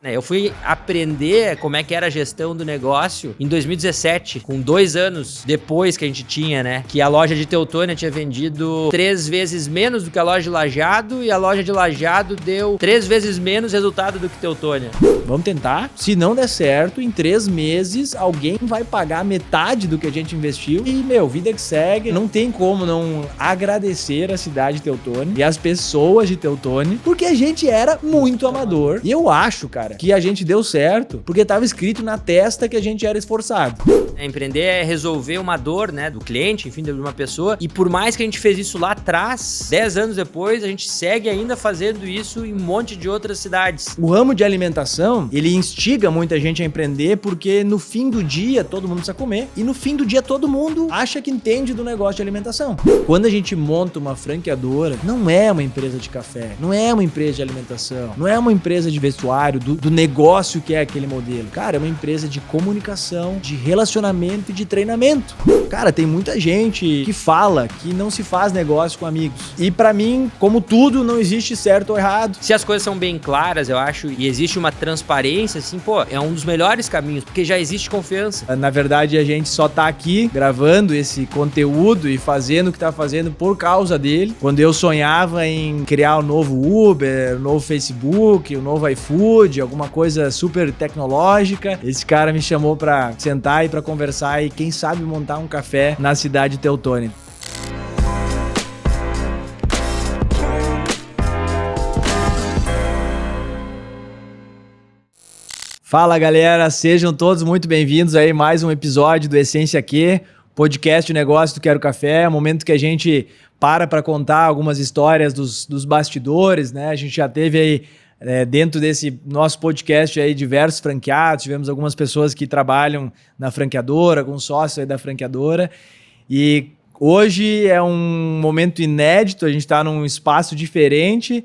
Eu fui aprender como é que era a gestão do negócio em 2017, com 2 anos depois que a gente tinha, né? Que a loja de Teutônia tinha vendido 3 vezes menos do que a loja de Lajeado e a loja de Lajeado deu 3 vezes menos resultado do que Teutônia. Vamos tentar. Se não der certo, em 3 meses alguém vai pagar metade do que a gente investiu e, vida que segue. Não tem como não agradecer a cidade de Teutônia e as pessoas de Teutônia, porque a gente era muito amador. E eu acho, cara, que a gente deu certo porque tava escrito na testa que a gente era esforçado. Empreender é resolver uma dor, né, do cliente, enfim, de uma pessoa. E por mais que a gente fez isso lá atrás, 10 anos depois, a gente segue ainda fazendo isso em um monte de outras cidades. O ramo de alimentação, ele instiga muita gente a empreender porque no fim do dia todo mundo precisa comer e no fim do dia todo mundo acha que entende do negócio de alimentação. Quando a gente monta uma franqueadora, não é uma empresa de café, não é uma empresa de alimentação, não é uma empresa de vestuário, do negócio que é aquele modelo. Cara, é uma empresa de comunicação, de relacionamento e de treinamento. Cara, tem muita gente que fala que não se faz negócio com amigos. E pra mim, como tudo, não existe certo ou errado. Se as coisas são bem claras, eu acho, e existe uma transparência, assim, é um dos melhores caminhos, porque já existe confiança. Na verdade, a gente só tá aqui gravando esse conteúdo e fazendo o que tá fazendo por causa dele. Quando eu sonhava em criar um novo Uber, um novo Facebook, um novo iFood, alguma coisa super tecnológica, esse cara me chamou pra sentar e pra conversar e quem sabe montar um café na cidade de Teutônia. Fala galera, sejam todos muito bem-vindos aí a mais um episódio do Essência Q, podcast de negócio do Quero Café, momento que a gente para contar algumas histórias dos bastidores, né? A gente já teve aí dentro desse nosso podcast aí diversos franqueados, tivemos algumas pessoas que trabalham na franqueadora, alguns sócios aí da franqueadora e hoje é um momento inédito, a gente está num espaço diferente,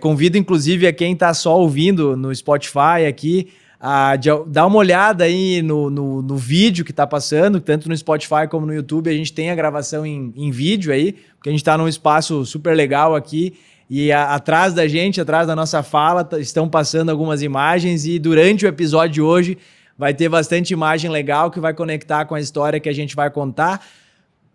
convido inclusive a quem está só ouvindo no Spotify aqui a dar uma olhada aí no vídeo que está passando, tanto no Spotify como no YouTube, a gente tem a gravação em vídeo aí, porque a gente está num espaço super legal aqui, e atrás da gente, atrás da nossa fala, estão passando algumas imagens e durante o episódio de hoje vai ter bastante imagem legal que vai conectar com a história que a gente vai contar.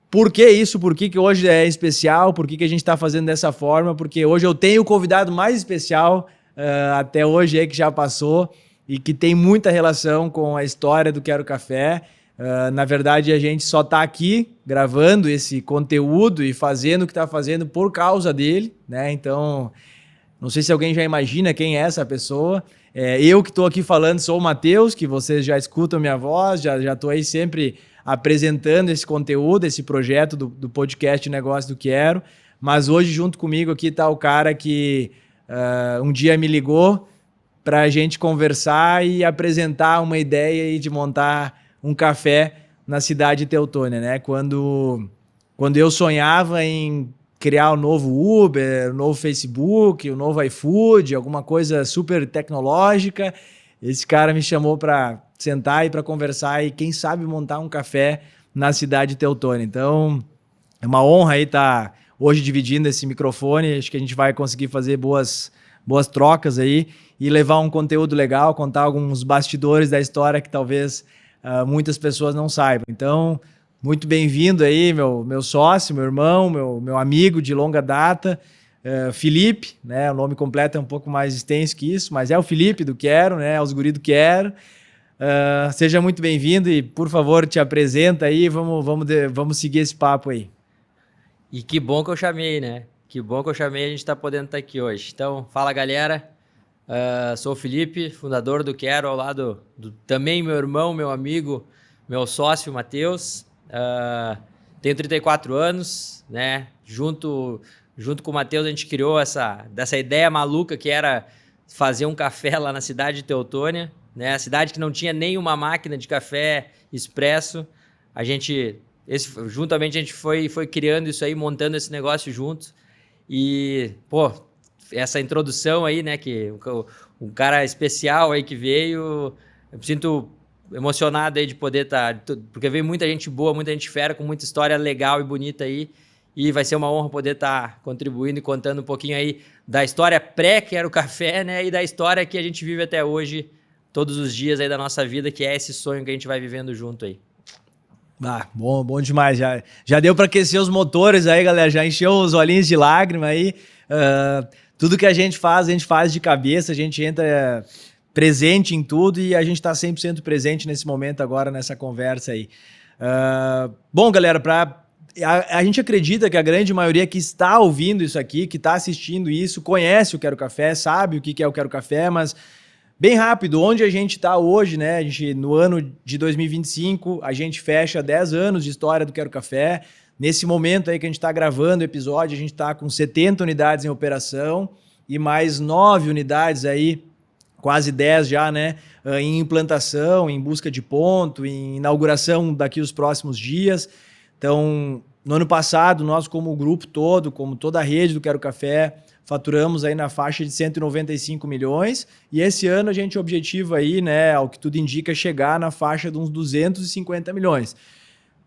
Por que isso? Por que hoje é especial? Por que a gente está fazendo dessa forma? Porque hoje eu tenho o convidado mais especial até hoje aí que já passou e que tem muita relação com a história do Quero Café. Na verdade, a gente só está aqui gravando esse conteúdo e fazendo o que está fazendo por causa dele, né? Então, não sei se alguém já imagina quem é essa pessoa. Eu que estou aqui falando sou o Matheus, que vocês já escutam minha voz, já estou aí sempre apresentando esse conteúdo, esse projeto do podcast Negócio do Quero. Mas hoje, junto comigo aqui, está o cara que um dia me ligou para a gente conversar e apresentar uma ideia aí de montar um café na cidade de Teutônia, né? Quando eu sonhava em criar um novo Uber, um novo Facebook, um novo iFood, alguma coisa super tecnológica, esse cara me chamou para sentar e para conversar e quem sabe montar um café na cidade de Teutônia. Então, é uma honra aí estar hoje dividindo esse microfone, acho que a gente vai conseguir fazer boas trocas aí e levar um conteúdo legal, contar alguns bastidores da história que talvez muitas pessoas não saibam. Então, muito bem-vindo aí, meu sócio, meu irmão, meu amigo de longa data, Felipe, né? O nome completo é um pouco mais extenso que isso, mas é o Felipe do Quero, né? É os guri do Quero. Seja muito bem-vindo e, por favor, te apresenta aí, vamos seguir esse papo aí. E que bom que eu chamei, né? Que bom que eu chamei, a gente está podendo estar aqui hoje. Então, fala galera, sou o Felipe, fundador do Quero, ao lado também meu irmão, meu amigo, meu sócio, Matheus. Tenho 34 anos, né? Junto com o Matheus a gente criou dessa ideia maluca que era fazer um café lá na cidade de Teutônia, né? A cidade que não tinha nenhuma máquina de café expresso. Juntamente a gente foi criando isso aí, montando esse negócio juntos. E, essa introdução aí, né, que um cara especial aí que veio, eu me sinto emocionado aí de poder estar, porque veio muita gente boa, muita gente fera, com muita história legal e bonita aí, e vai ser uma honra poder estar contribuindo e contando um pouquinho aí da história pré-Quero Café, né? E da história que a gente vive até hoje, todos os dias aí da nossa vida, que é esse sonho que a gente vai vivendo junto aí. Ah, bom demais. Já deu para aquecer os motores aí, galera. Já encheu os olhinhos de lágrima aí. Tudo que a gente faz de cabeça, a gente entra presente em tudo e a gente está 100% presente nesse momento agora, nessa conversa aí. Bom, galera, a gente acredita que a grande maioria que está ouvindo isso aqui, que está assistindo isso, conhece o Quero Café, sabe o que é o Quero Café, mas bem rápido, onde a gente está hoje, né? A gente, no ano de 2025, a gente fecha 10 anos de história do Quero Café. Nesse momento aí que a gente está gravando o episódio, a gente está com 70 unidades em operação e mais 9 unidades aí, quase 10 já, né? Em implantação, em busca de ponto, em inauguração daqui os próximos dias. Então, no ano passado, nós como grupo todo, como toda a rede do Quero Café, faturamos aí na faixa de 195 milhões e esse ano a gente objetiva aí, né, ao que tudo indica, chegar na faixa de uns 250 milhões.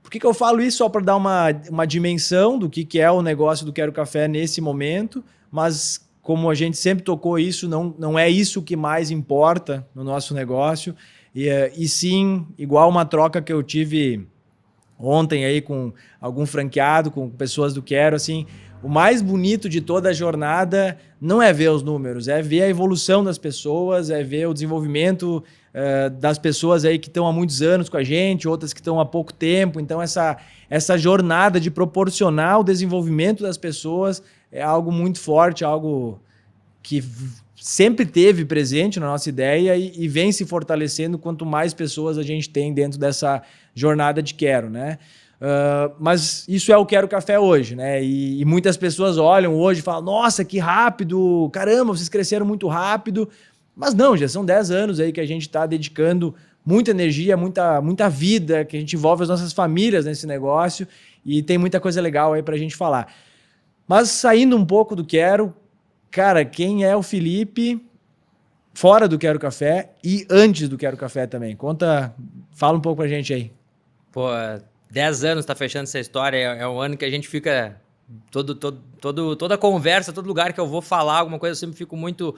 Por que eu falo isso? Só para dar uma dimensão do que é o negócio do Quero Café nesse momento, mas como a gente sempre tocou isso, não é isso que mais importa no nosso negócio e sim, igual uma troca que eu tive ontem aí com algum franqueado, com pessoas do Quero, assim, o mais bonito de toda a jornada não é ver os números, é ver a evolução das pessoas, é ver o desenvolvimento das pessoas aí que estão há muitos anos com a gente, outras que estão há pouco tempo. Então, essa jornada de proporcionar o desenvolvimento das pessoas é algo muito forte, algo que sempre teve presente na nossa ideia e vem se fortalecendo quanto mais pessoas a gente tem dentro dessa jornada de Quero, né? Mas isso é o Quero Café hoje, né? E muitas pessoas olham hoje e falam, nossa, que rápido, caramba, vocês cresceram muito rápido. Mas não, já são 10 anos aí que a gente está dedicando muita energia, muita vida, que a gente envolve as nossas famílias nesse negócio e tem muita coisa legal aí para a gente falar. Mas saindo um pouco do Quero, cara, quem é o Felipe fora do Quero Café e antes do Quero Café também? Fala um pouco pra gente aí. Pô, 10 anos tá fechando essa história, é um ano que a gente fica... Toda conversa, todo lugar que eu vou falar alguma coisa, eu sempre fico muito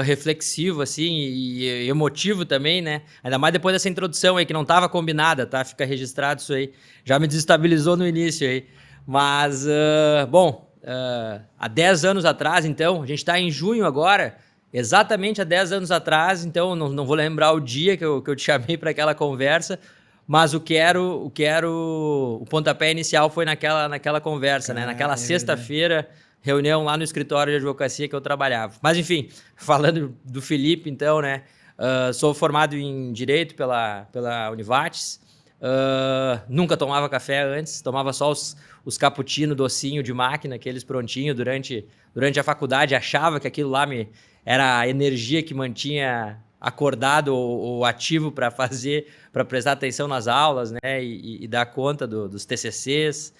reflexivo, assim, e emotivo também, né? Ainda mais depois dessa introdução aí, que não estava combinada, tá? Fica registrado isso aí. Já me desestabilizou no início aí. Mas, há 10 anos atrás, então, a gente está em junho agora, exatamente há 10 anos atrás, então não vou lembrar o dia que eu te chamei para aquela conversa, mas o pontapé inicial foi naquela conversa, né? Naquela sexta-feira, reunião lá no escritório de advocacia que eu trabalhava. Mas, enfim, falando do Felipe, então, né? Sou formado em Direito pela Univates. Nunca tomava café antes, tomava só os cappuccino docinho de máquina, aqueles prontinhos durante a faculdade. Achava que aquilo lá era a energia que mantinha acordado ou ativo para prestar atenção nas aulas, né? E dar conta dos TCCs.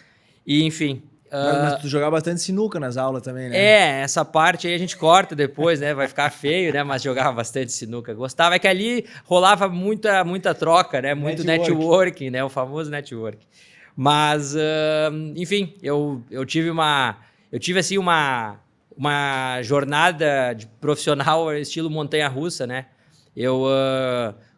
E, enfim... Mas tu jogava bastante sinuca nas aulas também, né? Essa parte aí a gente corta depois, né? Vai ficar feio, né? Mas jogava bastante sinuca. Gostava, é que ali rolava muita troca, né? Muito networking, né? O famoso networking. Mas, enfim, eu tive assim uma jornada de profissional estilo montanha-russa, né? Eu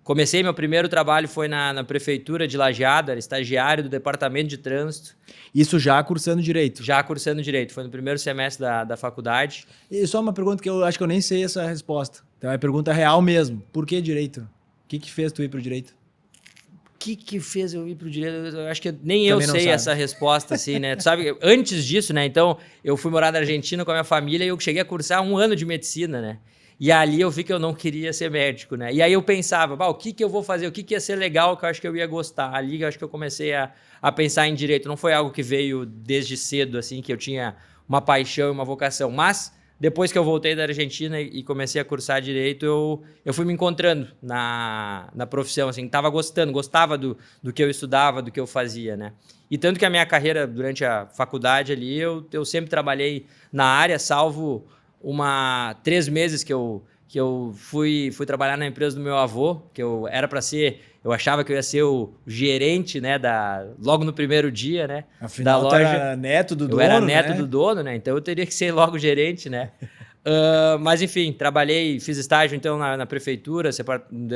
comecei, meu primeiro trabalho foi na prefeitura de Lajeado, era estagiário do departamento de trânsito. Isso já cursando Direito? Já cursando Direito, foi no primeiro semestre da faculdade. E só uma pergunta que eu acho que eu nem sei essa resposta. Então é pergunta real mesmo. Por que Direito? O que fez tu ir pro Direito? O que fez eu ir pro Direito? Eu acho que nem eu sei essa resposta, assim, né? Tu sabe, antes disso, né? Então, eu fui morar na Argentina com a minha família e eu cheguei a cursar 1 ano de medicina, né? E ali eu vi que eu não queria ser médico, né? E aí eu pensava, o que eu vou fazer? O que ia ser legal que eu acho que eu ia gostar? Ali eu acho que eu comecei a pensar em direito. Não foi algo que veio desde cedo, assim, que eu tinha uma paixão e uma vocação. Mas depois que eu voltei da Argentina e comecei a cursar direito, eu fui me encontrando na profissão, assim, gostava do que eu estudava, do que eu fazia, né? E tanto que a minha carreira durante a faculdade ali, eu sempre trabalhei na área, salvo 3 meses que eu que eu fui trabalhar na empresa do meu avô, que eu achava que eu ia ser o gerente, né, logo no primeiro dia, né, Afinal, da loja. Era neto do dono, eu era neto né? do dono, né, então eu teria que ser logo gerente, né. Mas enfim, fiz estágio então na prefeitura,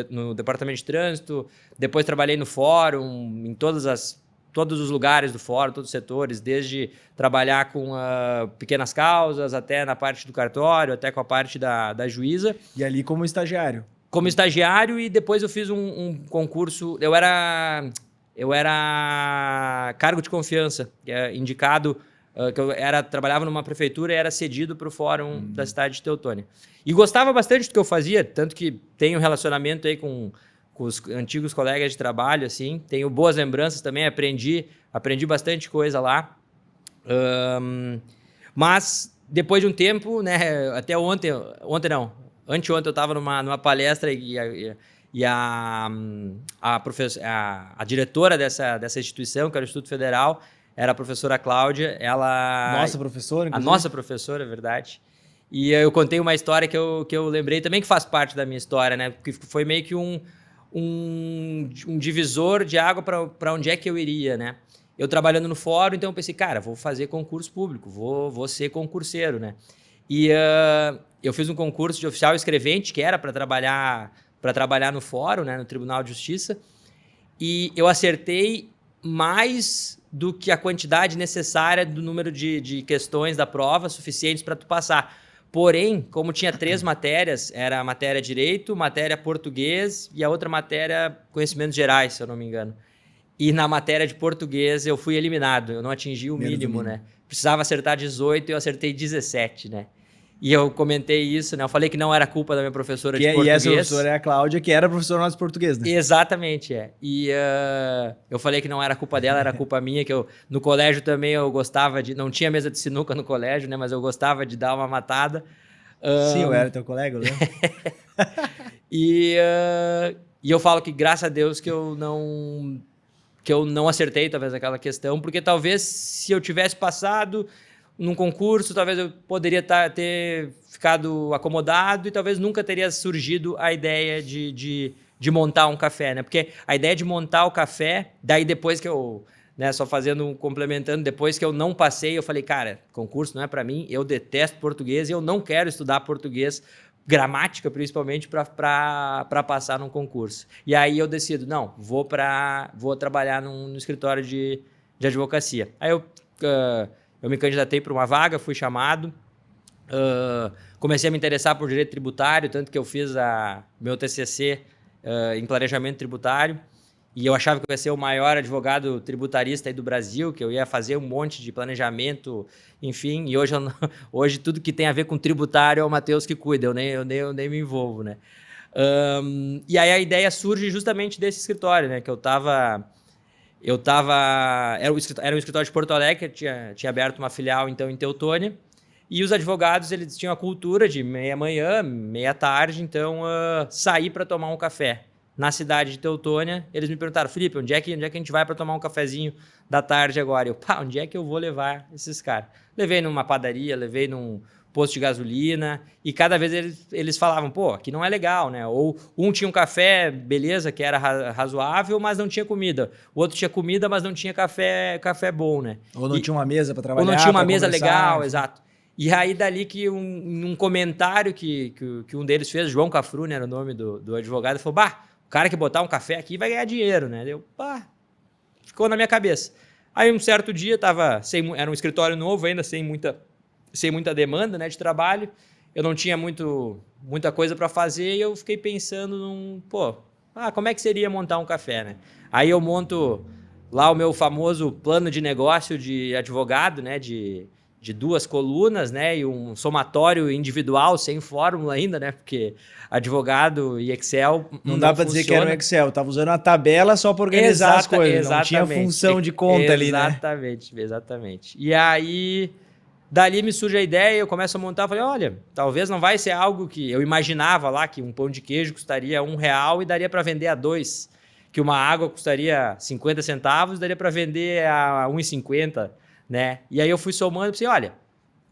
no departamento de trânsito, depois trabalhei no fórum, em todos os lugares do fórum, todos os setores, desde trabalhar com pequenas causas, até na parte do cartório, até com a parte da juíza. E ali como estagiário? Como estagiário, e depois eu fiz um concurso, eu era cargo de confiança, que é indicado, que eu trabalhava numa prefeitura e era cedido para o fórum da cidade de Teutônia. E gostava bastante do que eu fazia, tanto que tenho relacionamento aí com os antigos colegas de trabalho, assim, tenho boas lembranças também, aprendi bastante coisa lá. Mas depois de um tempo, né, até anteontem eu estava numa palestra e a diretora dessa instituição, que era o Instituto Federal, era a professora Cláudia. Nossa professora, inclusive? A nossa professora, é verdade. E eu contei uma história que eu lembrei também, que faz parte da minha história, né? Porque foi meio que um divisor de água para onde é que eu iria, né? Eu trabalhando no fórum, então eu pensei, cara, vou fazer concurso público, vou ser concurseiro, né? E eu fiz um concurso de oficial escrevente, que era para trabalhar no fórum, né, no Tribunal de Justiça, e eu acertei mais do que a quantidade necessária do número de questões da prova suficientes para tu passar. Porém, como tinha 3 matérias, era a matéria Direito, matéria Português e a outra matéria Conhecimentos Gerais, se eu não me engano. E na matéria de Português eu fui eliminado, eu não atingi o mínimo, né? Precisava acertar 18 e eu acertei 17, né? E eu comentei isso, né? Eu falei que não era culpa da minha professora de português. E essa professora é a Cláudia, que era professora nossa de português, né? Exatamente, é. E eu falei que não era culpa dela, era culpa minha, que no colégio também eu gostava de... Não tinha mesa de sinuca no colégio, né? Mas eu gostava de dar uma matada. Sim, eu era teu colega, eu lembro. E eu falo que, graças a Deus, que eu não acertei, talvez, aquela questão, porque talvez se eu tivesse passado num concurso, talvez eu poderia ter ficado acomodado e talvez nunca teria surgido a ideia de montar um café, né? Porque a ideia de montar o café, daí depois que eu, né, só complementando, depois que eu não passei, eu falei, cara, concurso não é para mim, eu detesto português e eu não quero estudar português, gramática principalmente, para passar num concurso. E aí eu decido, não, vou trabalhar no escritório de advocacia. Aí eu me candidatei para uma vaga, fui chamado, comecei a me interessar por direito tributário, tanto que eu fiz meu TCC em planejamento tributário, e eu achava que eu ia ser o maior advogado tributarista aí do Brasil, que eu ia fazer um monte de planejamento, enfim, e hoje tudo que tem a ver com tributário é o Matheus que cuida, eu nem me envolvo, né? E aí a ideia surge justamente desse escritório, né, que era um escritório de Porto Alegre, que tinha aberto uma filial então em Teutônia, e os advogados eles tinham a cultura de meia manhã, meia tarde, então sair para tomar um café na cidade de Teutônia. Eles me perguntaram, Felipe, onde é que a gente vai para tomar um cafezinho da tarde agora? Eu, onde é que eu vou levar esses caras? Levei numa padaria, levei num posto de gasolina, e cada vez eles falavam, pô, aqui não é legal, né? Ou um tinha um café, beleza, que era razoável, mas não tinha comida. O outro tinha comida, mas não tinha café bom, né? Ou não tinha uma mesa para trabalhar. Ou não tinha uma mesa conversar, legal, exato. E aí dali que um comentário que um deles fez, João Cafrune era o nome do advogado, falou, o cara que botar um café aqui vai ganhar dinheiro, né? Ficou na minha cabeça. Aí um certo dia era um escritório novo ainda, sem muita demanda, né, de trabalho, eu não tinha muita coisa para fazer e eu fiquei pensando como é que seria montar um café, né? Aí eu monto lá o meu famoso plano de negócio de advogado, né, de 2 colunas, né, e um somatório individual, sem fórmula ainda, né, porque advogado e Excel não dá para dizer que era um Excel, eu estava usando a tabela só para organizar as coisas, não tinha função de conta ali, né? Exatamente. E aí, dali me surge a ideia, eu começo a montar, falei, olha, talvez não vai ser algo que eu imaginava lá, que um pão de queijo custaria R$1 e daria para vender a 2, que uma água custaria 50 centavos, daria para vender a 1,50, né? E aí eu fui somando e pensei, olha,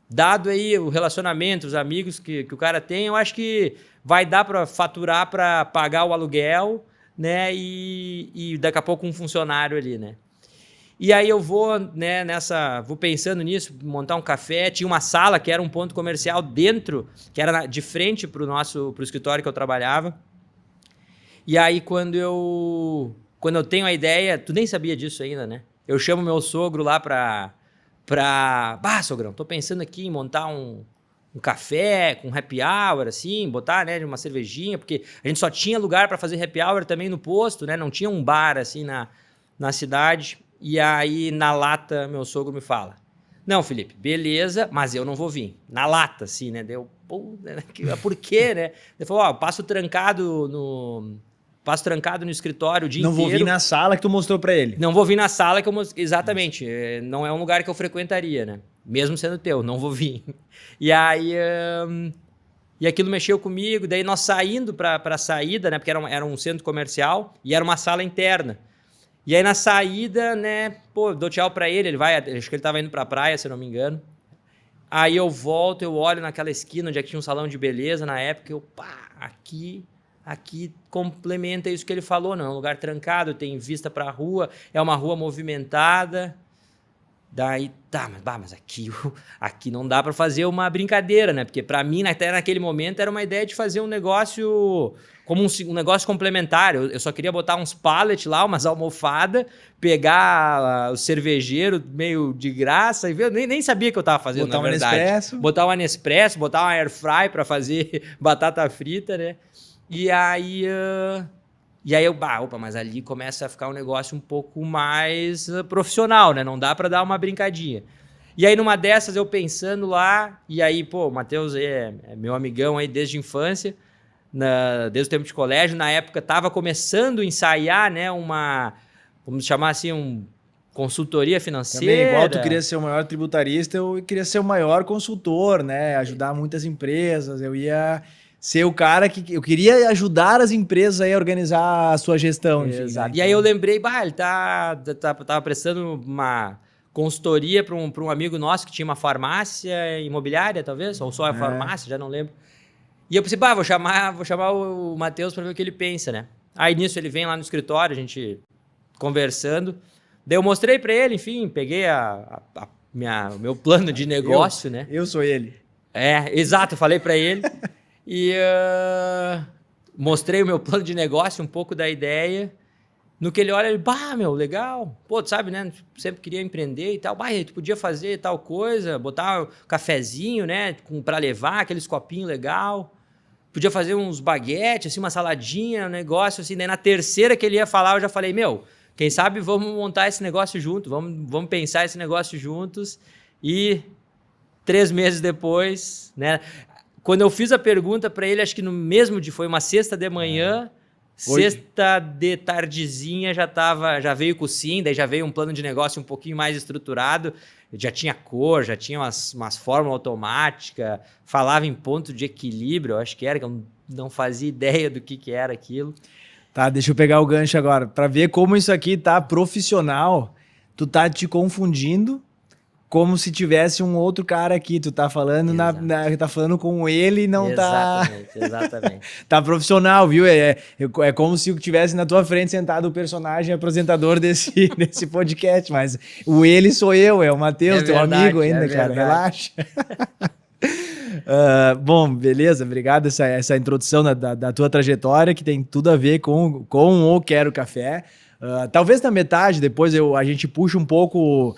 dado aí o relacionamento, os amigos que o cara tem, eu acho que vai dar para faturar para pagar o aluguel, né? E daqui a pouco um funcionário ali, né? E aí eu vou, né, vou pensando nisso, montar um café. Tinha uma sala que era um ponto comercial dentro, que era de frente pro escritório que eu trabalhava. E aí quando eu tenho a ideia, tu nem sabia disso ainda, né? Eu chamo meu sogro lá sogrão, tô pensando aqui em montar um café com happy hour, assim, botar, né, uma cervejinha, porque a gente só tinha lugar para fazer happy hour também no posto, né? Não tinha um bar, assim, na cidade. E aí, na lata, meu sogro me fala: não, Felipe, beleza, mas eu não vou vir. Na lata, assim, né? Deu, pô, né? Por quê, né? Ele falou: ó, passo trancado no escritório o dia inteiro. Não vou vir na sala que tu mostrou pra ele. Não vou vir na sala que eu mostrei. Exatamente. Não é um lugar que eu frequentaria, né? Mesmo sendo teu, não vou vir. E aí... E aquilo mexeu comigo. Daí nós saindo pra saída, né? Porque era um centro comercial e era uma sala interna. E aí na saída, né? Pô, dou tchau pra ele. Acho que ele tava indo pra praia, se eu não me engano. Aí eu volto, eu olho naquela esquina onde é que tinha um salão de beleza na época. Eu, aqui complementa isso que ele falou, não, é um lugar trancado, tem vista para a rua, é uma rua movimentada. Daí, mas aqui não dá para fazer uma brincadeira, né? Porque para mim, até naquele momento, era uma ideia de fazer um negócio como um negócio complementar. Eu só queria botar uns pallets lá, umas almofadas, pegar o cervejeiro meio de graça, e eu nem sabia o que eu tava fazendo, na verdade. Botar um Nespresso, botar uma air fry para fazer batata frita, né? E aí mas ali começa a ficar um negócio um pouco mais profissional, né? Não dá para dar uma brincadinha. E aí numa dessas eu pensando lá, e aí, pô, o Matheus é meu amigão aí desde a infância, desde o tempo de colégio, na época tava começando a ensaiar, né, vamos chamar assim, consultoria financeira. Também, igual tu queria ser o maior tributarista, eu queria ser o maior consultor, né? Ajudar muitas empresas, eu ia ser o cara que eu queria ajudar as empresas aí a organizar a sua gestão. Enfim, exato. Né? E aí eu lembrei, ele tava prestando uma consultoria para um amigo nosso que tinha uma farmácia imobiliária, talvez, ou só a farmácia, já não lembro. E eu pensei, vou chamar o Matheus para ver o que ele pensa, né? Aí nisso ele vem lá no escritório, a gente conversando. Daí eu mostrei para ele, enfim, peguei o meu plano de negócio, né? Eu sou ele. Exato, eu falei para ele. E mostrei o meu plano de negócio, um pouco da ideia. No que ele olha, ele, legal. Pô, tu sabe, né? Sempre queria empreender e tal. Tu podia fazer tal coisa, botar um cafezinho, né? Pra levar, aqueles copinhos legal. Podia fazer uns baguetes, assim, uma saladinha, um negócio assim. Daí na terceira que ele ia falar, eu já falei, quem sabe vamos montar esse negócio junto, vamos pensar esse negócio juntos. E 3 meses depois, né? Quando eu fiz a pergunta para ele, acho que no mesmo dia, foi uma sexta de manhã, sexta de tardezinha já veio com o sim, daí já veio um plano de negócio um pouquinho mais estruturado, já tinha cor, já tinha umas fórmulas automáticas, falava em ponto de equilíbrio, eu acho que eu não fazia ideia do que era aquilo. Tá, deixa eu pegar o gancho agora, para ver como isso aqui tá profissional, tu tá te confundindo como se tivesse um outro cara aqui, tu tá falando tá falando com ele e não Exatamente. Tá profissional, viu? É como se tivesse na tua frente sentado o personagem apresentador desse podcast, mas o ele sou eu, é o Matheus, teu amigo ainda, cara, relaxa. Bom, beleza, obrigado essa introdução da tua trajetória, que tem tudo a ver com o Quero Café. Talvez na metade, depois a gente puxa um pouco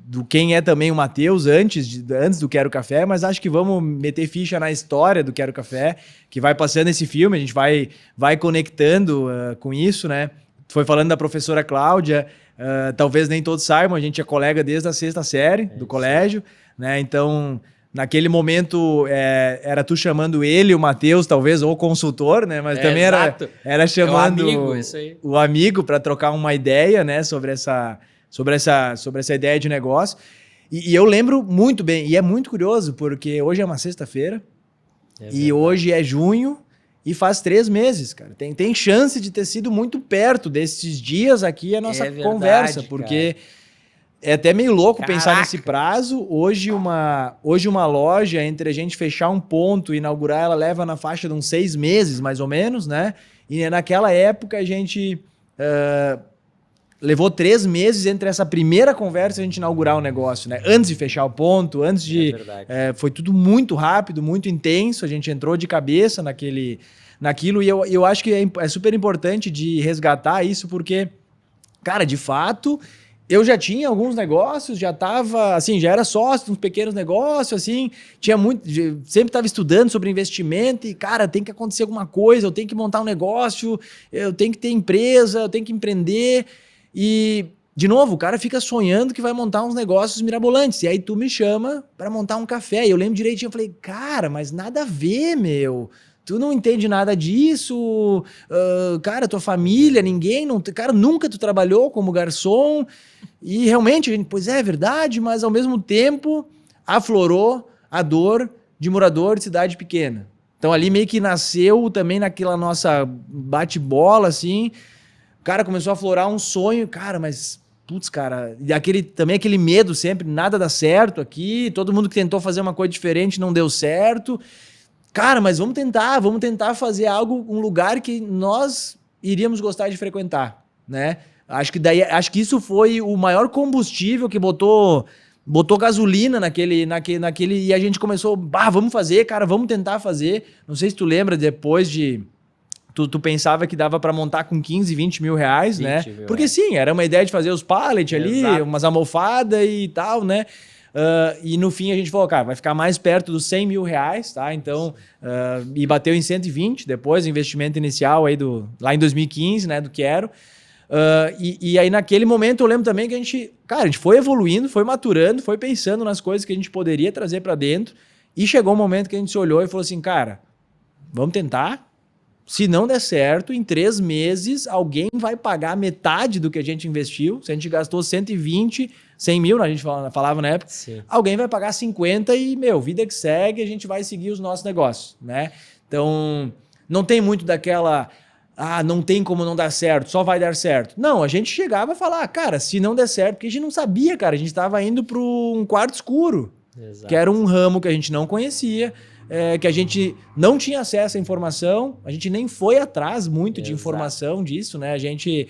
do quem é também o Matheus antes do Quero Café, mas acho que vamos meter ficha na história do Quero Café, que vai passando esse filme, a gente vai conectando com isso, né? Foi falando da professora Cláudia, talvez nem todos saibam, a gente é colega desde a 6ª série do colégio, né? Então, naquele momento, era tu chamando ele, o Matheus, talvez, ou o consultor, né? Mas também era chamando o amigo para trocar uma ideia, né? Sobre essa ideia de negócio. E eu lembro muito bem, e é muito curioso, porque hoje é uma sexta-feira, e hoje é junho, e faz 3 meses, cara. Tem chance de ter sido muito perto desses dias aqui a nossa conversa, porque... É até meio louco pensar Caraca. nesse prazo. Hoje uma loja, entre a gente fechar um ponto e inaugurar, ela leva na faixa de uns 6 meses, mais ou menos, né? E naquela época a gente levou 3 meses entre essa primeira conversa e a gente inaugurar o negócio, né? Antes de fechar o ponto, antes de... verdade. foi tudo muito rápido, muito intenso. A gente entrou de cabeça naquilo e eu acho que é super importante de resgatar isso porque, cara, de fato... Eu já tinha alguns negócios, já estava, assim, já era sócio de uns pequenos negócios, assim, sempre estava estudando sobre investimento e, cara, tem que acontecer alguma coisa, eu tenho que montar um negócio, eu tenho que ter empresa, eu tenho que empreender e, de novo, o cara fica sonhando que vai montar uns negócios mirabolantes e aí tu me chama para montar um café e eu lembro direitinho, eu falei, cara, mas nada a ver, meu... Tu não entende nada disso, cara, tua família, ninguém, cara, nunca tu trabalhou como garçom e realmente, a gente, pois é verdade, mas ao mesmo tempo aflorou a dor de morador de cidade pequena. Então ali meio que nasceu também naquela nossa bate-bola, assim, o cara começou a aflorar um sonho, cara, mas... Putz, cara, também aquele medo sempre, nada dá certo aqui, todo mundo que tentou fazer uma coisa diferente não deu certo... Cara, mas vamos tentar fazer algo, um lugar que nós iríamos gostar de frequentar, né? Acho que isso foi o maior combustível que botou gasolina naquele e a gente começou, vamos fazer, cara, vamos tentar fazer. Não sei se tu lembra depois de tu pensava que dava para montar com 15, 20 mil reais, né? Porque sim, era uma ideia de fazer os pallets ali, Exato. umas almofadas e tal, né? E no fim a gente falou, cara, vai ficar mais perto dos 100 mil reais, tá? Então, e bateu em 120 depois, o investimento inicial aí lá em 2015, né, do Quero. E aí naquele momento eu lembro também que a gente foi evoluindo, foi maturando, foi pensando nas coisas que a gente poderia trazer para dentro e chegou um momento que a gente se olhou e falou assim, cara, vamos tentar. Se não der certo, em 3 meses, alguém vai pagar metade do que a gente investiu. Se a gente gastou 120, 100 mil, a gente falava na época, sim, alguém vai pagar 50 e, vida que segue, a gente vai seguir os nossos negócios, né? Então, não tem muito daquela, não tem como não dar certo, só vai dar certo. Não, a gente chegava a falar, cara, se não der certo, porque a gente não sabia, cara, a gente estava indo para um quarto escuro, exato, que era um ramo que a gente não conhecia, que a gente não tinha acesso à informação, a gente nem foi atrás muito, exato, de informação disso, né? A gente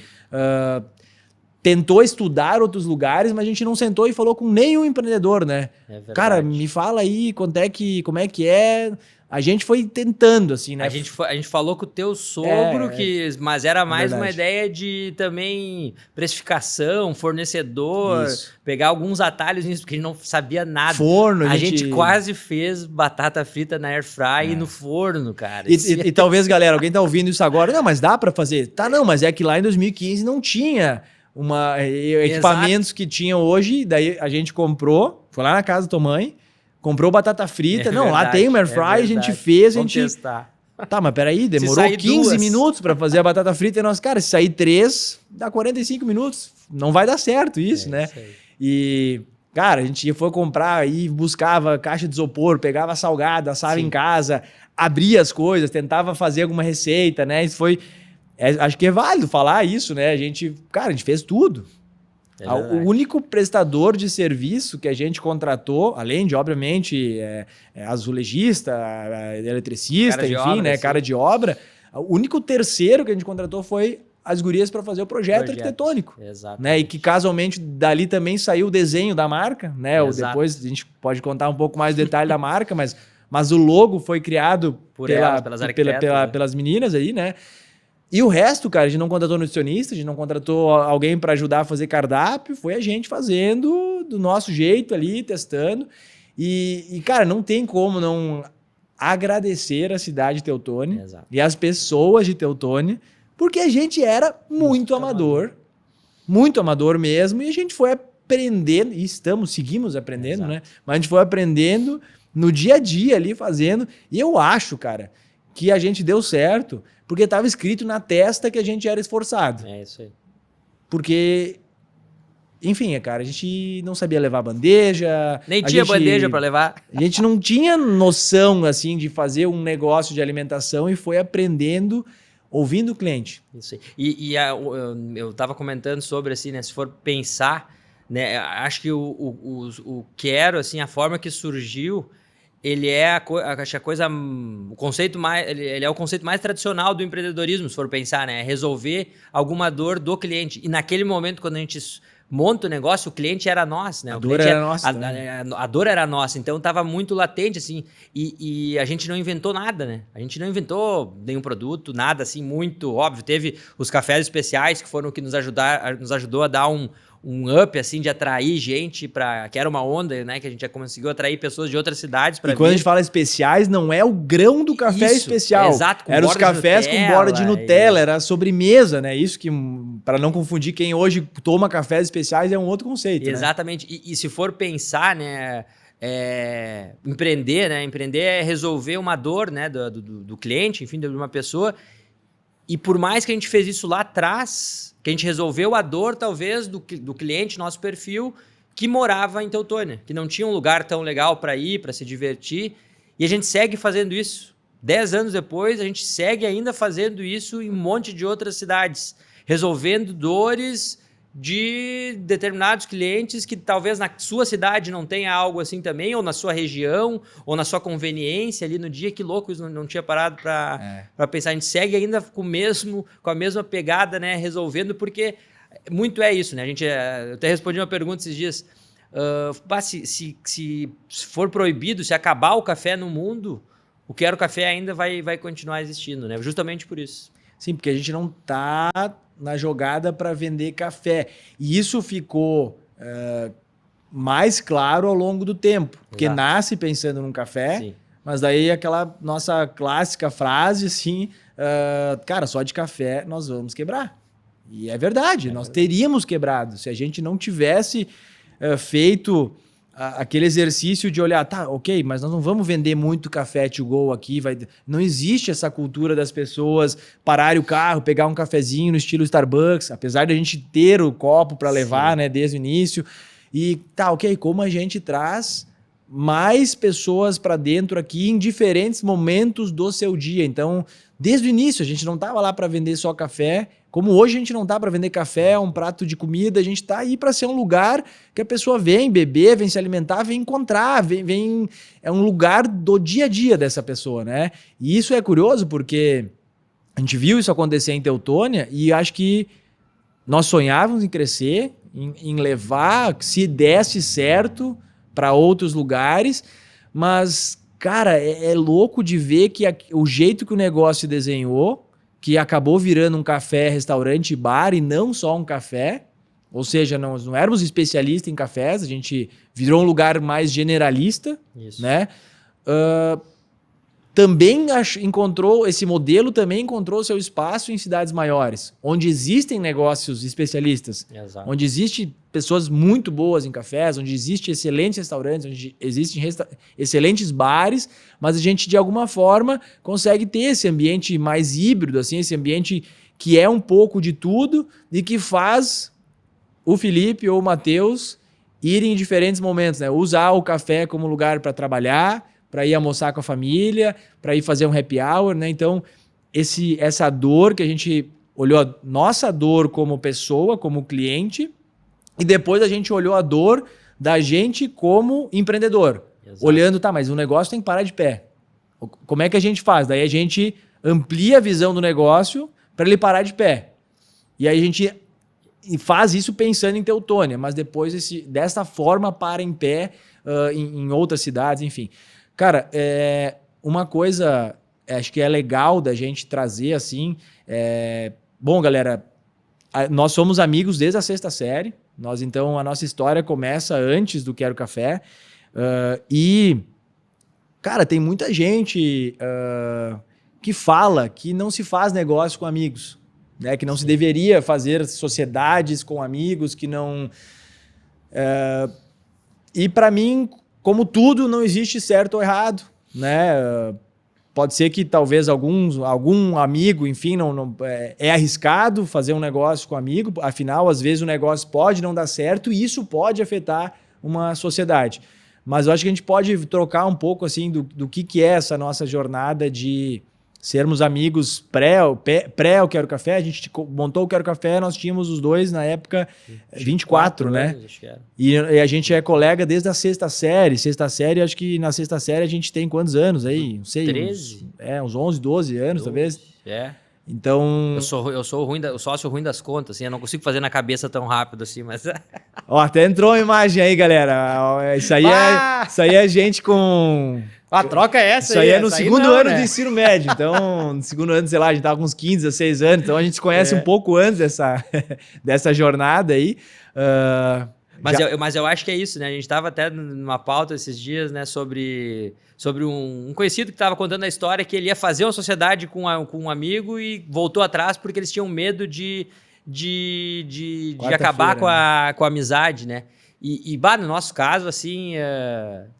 tentou estudar outros lugares, mas a gente não sentou e falou com nenhum empreendedor, né? Cara, me fala aí como é que é... A gente foi tentando, assim, né? A gente falou com o teu sogro, mas era mais uma ideia de também precificação, fornecedor, isso, pegar alguns atalhos nisso, porque a gente não sabia nada. Forno, a gente quase fez batata frita na air fry no forno, cara. E talvez, galera, alguém tá ouvindo isso agora, não, mas dá pra fazer. Tá, não, mas é que lá em 2015 não tinha equipamentos, exato, que tinham hoje, daí a gente comprou, foi lá na casa da tua mãe, comprou batata frita. Não, verdade, lá tem uma air fry, a gente fez, vamos testar. Tá, mas peraí, demorou 15 minutos para fazer a batata frita e nós, cara, se sair 3, dá 45 minutos. Não vai dar certo isso, né? Isso aí. E, cara, a gente foi comprar e buscava caixa de isopor, pegava salgado, assava, sim, em casa, abria as coisas, tentava fazer alguma receita, né? Isso foi... acho que é válido falar isso, né? A gente fez tudo. O único prestador de serviço que a gente contratou, além de, obviamente, azulejista, eletricista, enfim, obra, né, cara de obra, o único terceiro que a gente contratou foi as gurias para fazer o projeto arquitetônico. Exato. Né, e que casualmente dali também saiu o desenho da marca, né? Depois a gente pode contar um pouco mais do detalhe da marca, mas o logo foi criado pelas meninas aí, né? E o resto, cara, a gente não contratou nutricionista, a gente não contratou alguém para ajudar a fazer cardápio, foi a gente fazendo do nosso jeito ali, testando. E cara, não tem como não agradecer a cidade de Teutônia, exato, e as pessoas de Teutônia, porque a gente era muito amador mesmo, e a gente foi aprendendo, e seguimos aprendendo, exato, né? Mas a gente foi aprendendo no dia a dia ali, fazendo, e eu acho, cara, que a gente deu certo, porque estava escrito na testa que a gente era esforçado. É isso aí. Porque, enfim, cara, a gente não sabia levar bandeja. Nem tinha bandeja para levar. A gente não tinha noção, assim, de fazer um negócio de alimentação e foi aprendendo, ouvindo o cliente. Isso aí. Eu estava comentando sobre, assim, né, se for pensar né? Acho que o Quero, assim, a forma que surgiu, ele é acho que a coisa, o conceito mais, ele é o conceito mais tradicional do empreendedorismo, se for pensar, né? Resolver alguma dor do cliente. E naquele momento, quando a gente monta o negócio, o cliente era nós, né? A dor era nossa. A dor era nossa, então estava muito latente, assim, e a gente não inventou nada, né? A gente não inventou nenhum produto, nada assim, muito óbvio. Teve os cafés especiais que foram o que nos ajudou a dar um up, assim, de atrair gente que era uma onda, né? Que a gente já conseguiu atrair pessoas de outras cidades para vir. E quando a gente fala especiais, não é o grão do café especial. Exato, era os cafés com borda de Nutella, era a sobremesa, né? Isso que, para não confundir, quem hoje toma cafés especiais é um outro conceito, exatamente. Né? E se for pensar, né? Empreender, né? Empreender é resolver uma dor, né? Do cliente, enfim, de uma pessoa. E por mais que a gente fez isso lá atrás, que a gente resolveu a dor, talvez, do cliente, nosso perfil, que morava em Teutônia, que não tinha um lugar tão legal para ir, para se divertir. E a gente segue fazendo isso. 10 anos depois, a gente segue ainda fazendo isso em um monte de outras cidades, resolvendo dores de determinados clientes que talvez na sua cidade não tenha algo assim também, ou na sua região, ou na sua conveniência ali no dia. Que louco, isso não tinha parado para pensar. A gente segue ainda com a mesma pegada, né, resolvendo, porque muito é isso, né? Eu até respondi uma pergunta esses dias, se for proibido, se acabar o café no mundo, o Quero Café ainda vai continuar existindo, né? Justamente por isso. Sim, porque a gente não tá na jogada para vender café. E isso ficou mais claro ao longo do tempo. Porque nasce pensando num café, sim, mas daí aquela nossa clássica frase assim, cara, só de café nós vamos quebrar. E é verdade, nós teríamos quebrado se a gente não tivesse feito aquele exercício de olhar, tá, ok, mas nós não vamos vender muito café to go aqui, não existe essa cultura das pessoas pararem o carro, pegar um cafezinho no estilo Starbucks, apesar de a gente ter o copo para levar, né, desde o início. E tá, ok, como a gente traz mais pessoas para dentro aqui em diferentes momentos do seu dia. Então, desde o início, a gente não estava lá para vender só café. Como hoje a gente não tá para vender café, um prato de comida, a gente tá aí para ser um lugar que a pessoa vem beber, vem se alimentar, vem encontrar, é um lugar do dia a dia dessa pessoa, né? E isso é curioso porque a gente viu isso acontecer em Teutônia e acho que nós sonhávamos em crescer, em levar, se desse certo, para outros lugares, mas, cara, é louco de ver que o jeito que o negócio desenhou, que acabou virando um café, restaurante, bar e não só um café. Ou seja, não éramos especialistas em cafés, a gente virou um lugar mais generalista. Isso. Né? Também esse modelo também encontrou seu espaço em cidades maiores, onde existem negócios especialistas, exato, onde existem pessoas muito boas em cafés, onde existem excelentes restaurantes, onde existem excelentes bares, mas a gente, de alguma forma, consegue ter esse ambiente mais híbrido, assim, esse ambiente que é um pouco de tudo e que faz o Felipe ou o Matheus irem em diferentes momentos, né? Usar o café como lugar para trabalhar, para ir almoçar com a família, para ir fazer um happy hour, né? Então, essa dor que a gente olhou, a nossa dor como pessoa, como cliente, e depois a gente olhou a dor da gente como empreendedor. Exato. Olhando, tá, mas o negócio tem que parar de pé. Como é que a gente faz? Daí a gente amplia a visão do negócio para ele parar de pé. E aí a gente faz isso pensando em Teutônia, mas depois dessa forma para em pé em outras cidades, enfim. Cara, uma coisa acho que é legal da gente trazer assim. Bom, galera, nós somos amigos desde a 6ª série. Então, a nossa história começa antes do Quero Café. E, cara, tem muita gente que fala que não se faz negócio com amigos, né? Que não se deveria fazer sociedades com amigos, que não... E, para mim, como tudo, não existe certo ou errado, né? Pode ser que talvez algum amigo, enfim, é arriscado fazer um negócio com amigo, afinal, às vezes o negócio pode não dar certo e isso pode afetar uma sociedade. Mas eu acho que a gente pode trocar um pouco assim do que é essa nossa jornada de sermos amigos pré o Quero Café, a gente montou o Quero Café, nós tínhamos os dois, na época, 24, né? anos, acho que era. E a gente é colega desde a sexta série. Sexta série, acho que na sexta série a gente tem quantos anos aí? Não sei. 13? Uns 11, 12 anos, 12, talvez. É. Então... Eu sou o sócio ruim das contas, assim, eu não consigo fazer na cabeça tão rápido assim, mas... Ó, até entrou uma imagem aí, galera. Isso aí é gente com... A troca é essa. Isso aí é no segundo ano né? do ensino médio. Então, no segundo ano, sei lá, a gente tava com uns 15, 16 anos. Então, a gente se conhece um pouco antes dessa jornada aí. Mas eu acho que é isso, né? A gente tava até numa pauta esses dias, né? Sobre um conhecido que tava contando a história que ele ia fazer uma sociedade com um amigo e voltou atrás porque eles tinham medo de acabar com a amizade, né? No nosso caso, assim,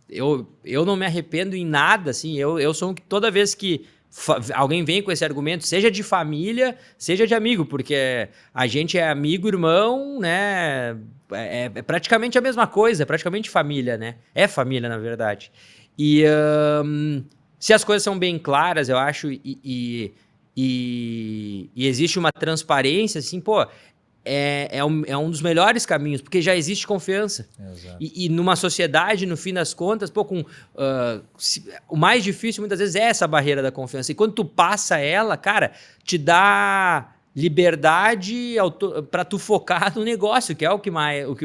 eu não me arrependo em nada, assim, eu sou um que toda vez que alguém vem com esse argumento, seja de família, seja de amigo, porque a gente é amigo, irmão, né? É praticamente a mesma coisa, é praticamente família, né? É família, na verdade. E se as coisas são bem claras, eu acho, e existe uma transparência, assim, pô, é um dos melhores caminhos, porque já existe confiança. E numa sociedade, no fim das contas, pô, o mais difícil muitas vezes é essa barreira da confiança. E quando tu passa ela, cara, te dá liberdade para tu focar no negócio, que é o que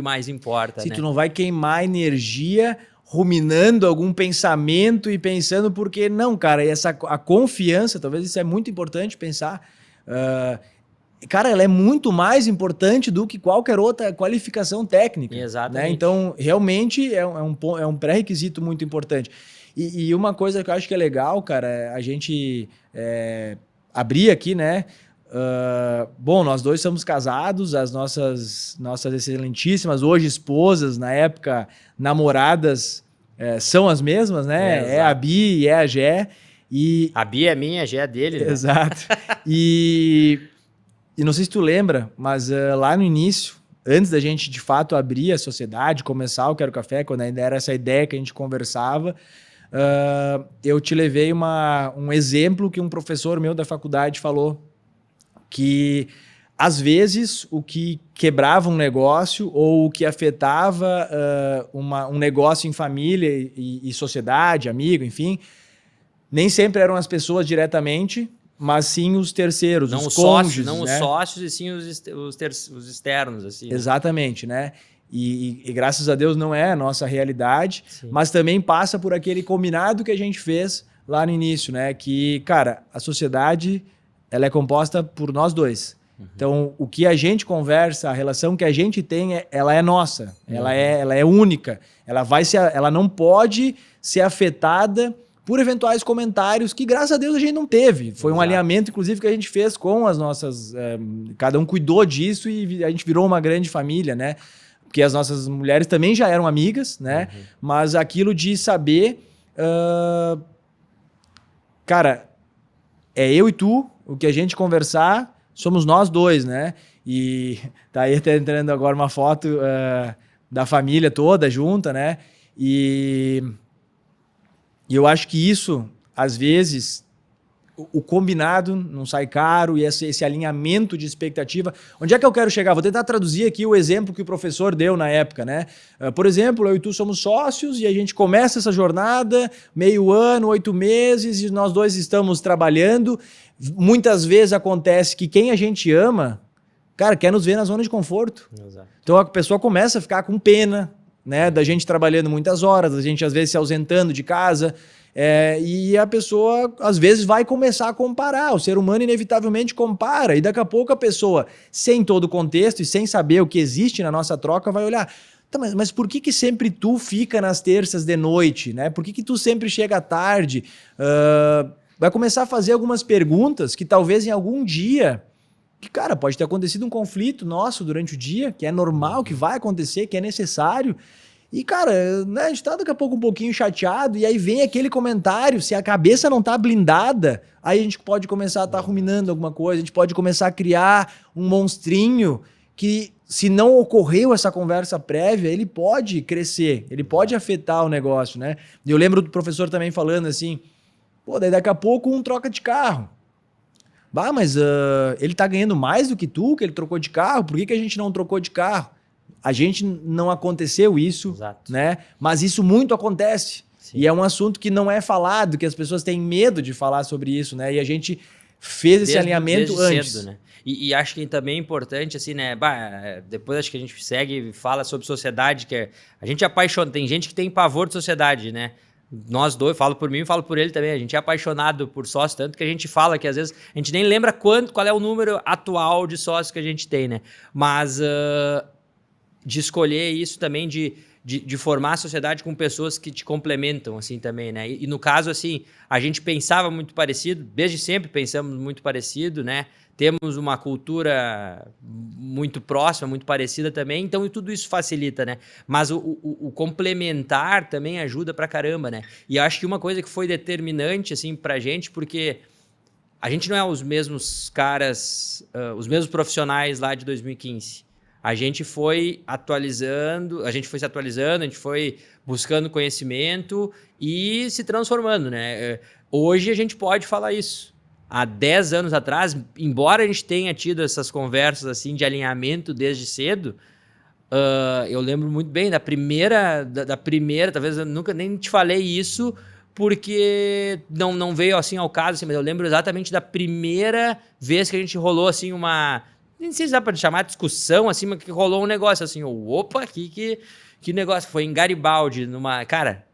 mais importa. Se né? tu não vai queimar energia ruminando algum pensamento e pensando porque não, cara, a confiança, talvez isso é muito importante pensar, cara, ela é muito mais importante do que qualquer outra qualificação técnica. Exatamente. Né? Então, realmente é um pré-requisito muito importante. E uma coisa que eu acho que é legal, cara, a gente abrir aqui, né? Bom, nós dois somos casados, as nossas excelentíssimas, hoje esposas, na época namoradas, são as mesmas, né? É a Bi e é a Gé. A Bi é minha, a Gé é dele. Né? Exato. E não sei se tu lembra, mas lá no início, antes da gente de fato abrir a sociedade, começar o Quero Café, quando ainda era essa ideia que a gente conversava, eu te levei um exemplo que um professor meu da faculdade falou, que às vezes o que quebrava um negócio ou o que afetava um negócio em família e sociedade, amigo, enfim, nem sempre eram as pessoas diretamente, mas sim os terceiros, não os cônjuges, não né? Os sócios e sim os externos. Assim, exatamente, né? E graças a Deus não é a nossa realidade, sim. Mas também passa por aquele combinado que a gente fez lá no início, né? Que, cara, a sociedade ela é composta por nós dois. Então, o que a gente conversa, a relação que a gente tem, ela é nossa, ela é única. Ela não pode ser afetada por eventuais comentários que, graças a Deus, a gente não teve. Foi um alinhamento, inclusive, que a gente fez com as nossas... cada um cuidou disso e a gente virou uma grande família, né? Porque as nossas mulheres também já eram amigas, né? Mas aquilo de saber... cara, é eu e tu, o que a gente conversar, somos nós dois, né? E tá aí até entrando agora uma foto da família toda junta, né? E eu acho que isso, às vezes, o combinado não sai caro e esse alinhamento de expectativa. Onde é que eu quero chegar? Vou tentar traduzir aqui o exemplo que o professor deu na época, né? Por exemplo, eu e tu somos sócios e a gente começa essa jornada, meio ano, 8 meses, e nós dois estamos trabalhando. Muitas vezes acontece que quem a gente ama, cara, quer nos ver na zona de conforto. Exato. Então a pessoa começa a ficar com pena, né, da gente trabalhando muitas horas, da gente às vezes se ausentando de casa, e a pessoa às vezes vai começar a comparar, o ser humano inevitavelmente compara, e daqui a pouco a pessoa, sem todo o contexto e sem saber o que existe na nossa troca, vai olhar, tá, mas por que sempre tu fica nas terças de noite, né? Por que tu sempre chega tarde? Vai começar a fazer algumas perguntas que talvez em algum dia, que, cara, pode ter acontecido um conflito nosso durante o dia, que é normal, que vai acontecer, que é necessário. E, cara, né, a gente tá daqui a pouco um pouquinho chateado, e aí vem aquele comentário, se a cabeça não tá blindada, aí a gente pode começar a estar ruminando alguma coisa, a gente pode começar a criar um monstrinho que, se não ocorreu essa conversa prévia, ele pode crescer, ele pode afetar o negócio, né? E eu lembro do professor também falando assim, Pô, daí daqui a pouco um troca de carro. Bah, mas ele tá ganhando mais do que tu, que ele trocou de carro, por que a gente não trocou de carro? A gente não aconteceu isso, Exato. né? Mas isso muito acontece. Sim. E é um assunto que não é falado, que as pessoas têm medo de falar sobre isso, né? E a gente fez esse alinhamento desde antes. cedo, né? E acho que também é importante, assim, né? Depois acho que a gente segue e fala sobre sociedade, que a gente é apaixonado. Tem gente que tem pavor de sociedade, né? Nós dois, falo por mim e falo por ele também, a gente é apaixonado por sócio, tanto que a gente fala que às vezes a gente nem lembra qual é o número atual de sócios que a gente tem, né? Mas de escolher isso também, de formar a sociedade com pessoas que te complementam, assim, também, né? E no caso, assim, a gente pensava muito parecido, desde sempre pensamos muito parecido, né? Temos uma cultura muito próxima, muito parecida também, então tudo isso facilita, né? Mas o complementar também ajuda pra caramba, né? E acho que uma coisa que foi determinante, assim, pra gente, porque a gente não é os mesmos caras, os mesmos profissionais lá de 2015. A gente foi atualizando, a gente foi buscando conhecimento e se transformando, né? Hoje a gente pode falar isso. Há 10 anos atrás, embora a gente tenha tido essas conversas assim de alinhamento desde cedo, eu lembro muito bem da primeira, talvez eu nunca nem te falei isso, porque não veio assim ao caso, assim, mas eu lembro exatamente da primeira vez que a gente rolou assim nem sei se dá pra chamar de discussão, assim, mas que rolou um negócio assim, opa, que negócio, foi em Garibaldi, cara,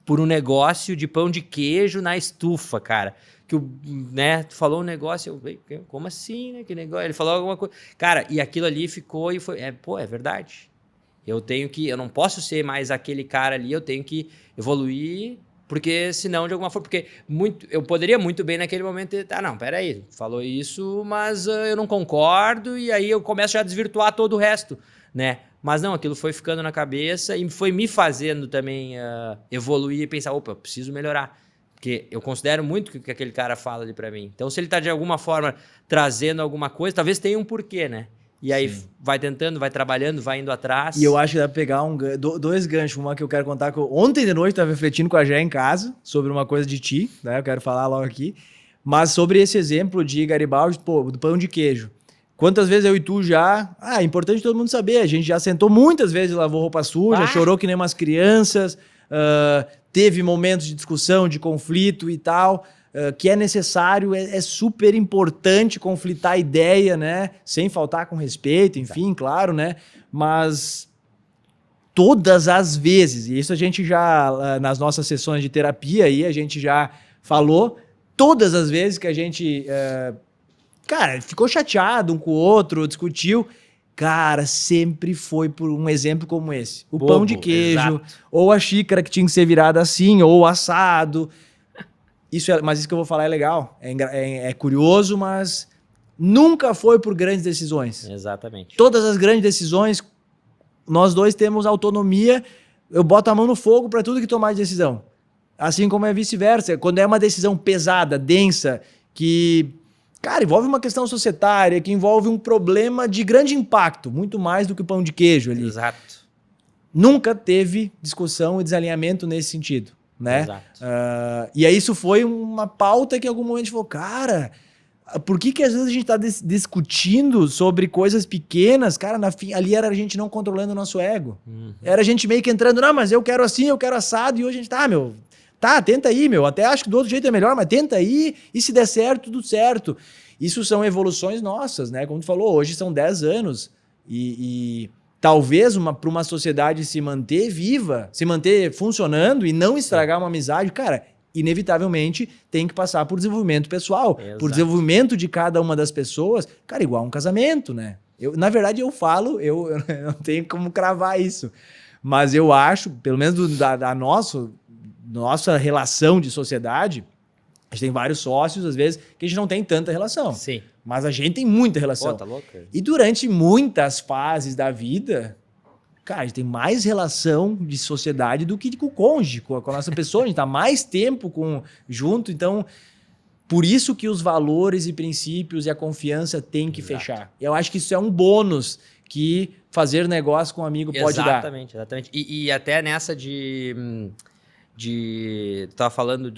por um negócio de pão de queijo na estufa, cara. Que né, tu falou um negócio, como assim, né, que negócio? Ele falou alguma coisa. Cara, e aquilo ali ficou e foi, é verdade. Eu não posso ser mais aquele cara ali, eu tenho que evoluir, porque senão, de alguma forma, eu poderia muito bem naquele momento, não, peraí, falou isso, mas eu não concordo, e aí eu começo já a desvirtuar todo o resto, né? Mas não, aquilo foi ficando na cabeça e foi me fazendo também evoluir e pensar, opa, eu preciso melhorar. Porque eu considero muito o que aquele cara fala ali pra mim. Então, se ele tá de alguma forma trazendo alguma coisa, talvez tenha um porquê, né? E aí vai tentando, vai trabalhando, vai indo atrás. E eu acho que dá pra pegar dois ganchos. Uma que eu quero contar, que ontem de noite eu tava refletindo com a Jé em casa sobre uma coisa de ti, né? Eu quero falar logo aqui. Mas sobre esse exemplo de Garibaldi, do pão de queijo. Quantas vezes eu e tu já... é importante todo mundo saber. A gente já sentou muitas vezes, lavou roupa suja, chorou que nem umas crianças, teve momentos de discussão, de conflito e tal, que é necessário, é super importante conflitar a ideia, né? Sem faltar com respeito, enfim, claro, né? Mas todas as vezes, e isso a gente já, nas nossas sessões de terapia aí, a gente já falou, todas as vezes que a gente, cara, ficou chateado um com o outro, discutiu, cara, sempre foi por um exemplo como esse. O pão de queijo, exato. Ou a xícara que tinha que ser virada assim, ou assado. Mas isso que eu vou falar é legal, é curioso, mas nunca foi por grandes decisões. Exatamente. Todas as grandes decisões, nós dois temos autonomia, eu boto a mão no fogo para tudo que tomar de decisão. Assim como é vice-versa. Quando é uma decisão pesada, densa, que... cara, envolve uma questão societária, que envolve um problema de grande impacto, muito mais do que o pão de queijo ali. Exato. Nunca teve discussão e desalinhamento nesse sentido, né? Exato. E aí isso foi uma pauta que em algum momento a gente falou, cara, por que às vezes a gente tá discutindo sobre coisas pequenas, cara, ali era a gente não controlando o nosso ego. Uhum. Era a gente meio que entrando, não, mas eu quero assim, eu quero assado, e hoje a gente tenta aí, até acho que do outro jeito é melhor, mas tenta aí, e se der certo, tudo certo. Isso são evoluções nossas, né? Como tu falou, hoje são 10 anos, e talvez para uma sociedade se manter viva, se manter funcionando e não estragar uma amizade, cara, inevitavelmente tem que passar por desenvolvimento pessoal, exato. Por desenvolvimento de cada uma das pessoas, cara, igual um casamento, né? Na verdade, eu falo, eu não tenho como cravar isso, mas eu acho, pelo menos da nossa relação de sociedade, a gente tem vários sócios, às vezes, que a gente não tem tanta relação. Sim. Mas a gente tem muita relação. Pô, tá louco? E durante muitas fases da vida, cara, a gente tem mais relação de sociedade do que com o cônjuge, com a nossa pessoa. A gente tá mais tempo junto. Então, por isso que os valores e princípios e a confiança têm que fechar. Eu acho que isso é um bônus que fazer negócio com um amigo pode dar. Exatamente. E até nessa de Tu tava falando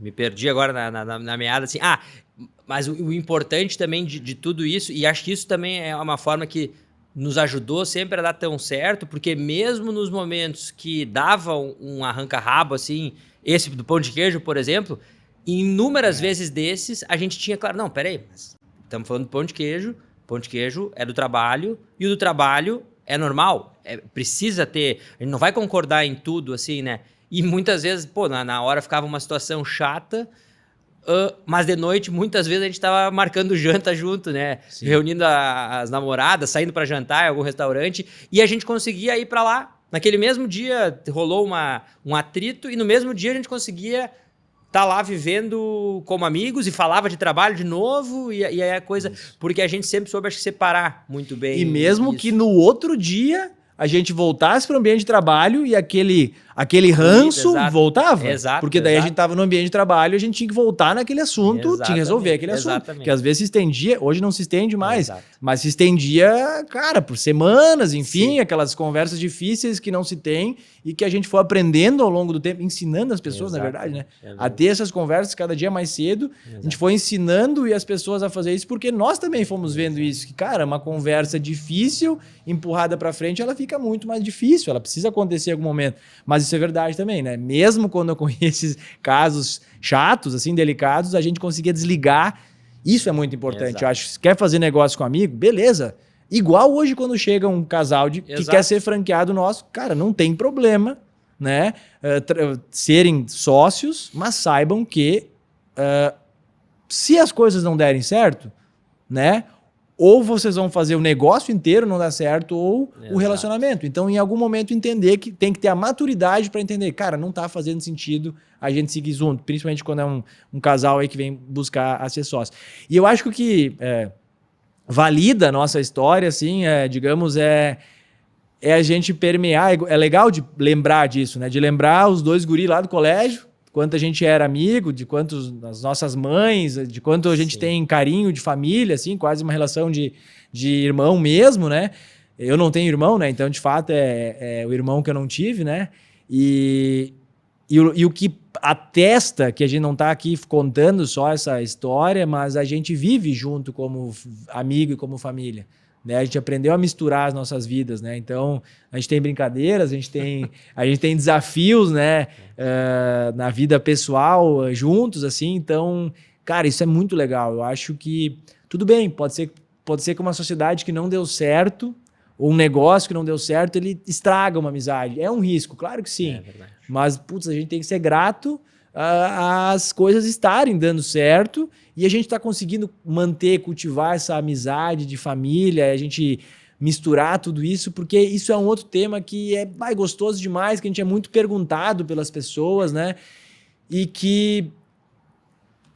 me perdi agora na meada, assim. Mas o importante também de tudo isso, e acho que isso também é uma forma que nos ajudou sempre a dar tão certo, porque mesmo nos momentos que dava um arranca-rabo, assim, esse do pão de queijo, por exemplo, inúmeras vezes desses, a gente tinha, claro, não, peraí, mas estamos falando de pão de queijo é do trabalho, e o do trabalho é normal, precisa ter, a gente não vai concordar em tudo, assim, né? E muitas vezes, pô, na hora ficava uma situação chata, mas de noite, muitas vezes, a gente tava marcando janta junto, né? Sim. Reunindo as namoradas, saindo para jantar em algum restaurante, e a gente conseguia ir para lá. Naquele mesmo dia, rolou um atrito, e no mesmo dia a gente conseguia estar lá vivendo como amigos, e falava de trabalho de novo, e aí a coisa... Isso. Porque a gente sempre soube, acho que, separar muito bem. E mesmo que no outro dia a gente voltasse para o ambiente de trabalho e aquele ranço voltava. Exato. Porque daí a gente estava no ambiente de trabalho e a gente tinha que voltar naquele assunto, tinha que resolver aquele assunto. Que às vezes se estendia, hoje não se estende mais, mas se estendia, cara, por semanas, enfim, aquelas conversas difíceis que não se tem e que a gente foi aprendendo ao longo do tempo, ensinando as pessoas, na verdade, né? A ter essas conversas cada dia mais cedo. A gente foi ensinando e as pessoas a fazer isso porque nós também fomos vendo isso, que, cara, uma conversa difícil, empurrada para frente, ela fica muito mais difícil, ela precisa acontecer em algum momento. Mas isso é verdade também, né? Mesmo quando eu conheço esses casos chatos, assim, delicados, a gente conseguia desligar. Isso é muito importante. Eu acho que se quer fazer negócio com amigo, beleza. Igual hoje quando chega um casal que quer ser franqueado nosso, cara, não tem problema, né? Serem sócios, mas saibam que se as coisas não derem certo, né? Ou vocês vão fazer o negócio inteiro não dar certo, ou o relacionamento. Então, em algum momento, entender que tem que ter a maturidade para entender, cara, não tá fazendo sentido a gente seguir junto, principalmente quando é um casal aí que vem buscar a ser sócio. E eu acho que o que valida a nossa história, assim, digamos, é a gente permear. É legal de lembrar disso, né? De lembrar os dois guris lá do colégio, quanto a gente era amigo, de quanto as nossas mães, de quanto a gente tem carinho de família, assim, quase uma relação de irmão mesmo, né? Eu não tenho irmão, né? Então, de fato, é o irmão que eu não tive, né? E o que atesta que a gente não está aqui contando só essa história, mas a gente vive junto como amigo e como família. Né? A gente aprendeu a misturar as nossas vidas, né? Então, a gente tem brincadeiras, a gente tem desafios, né? Na vida pessoal, juntos, assim. Então, cara, isso é muito legal. Eu acho que, tudo bem, pode ser que uma sociedade que não deu certo, ou um negócio que não deu certo, ele estraga uma amizade. É um risco, claro que sim. É verdade. Mas, putz, a gente tem que ser grato as coisas estarem dando certo e a gente está conseguindo manter, cultivar essa amizade de família, a gente misturar tudo isso, porque isso é um outro tema que é gostoso demais, que a gente é muito perguntado pelas pessoas, né? E que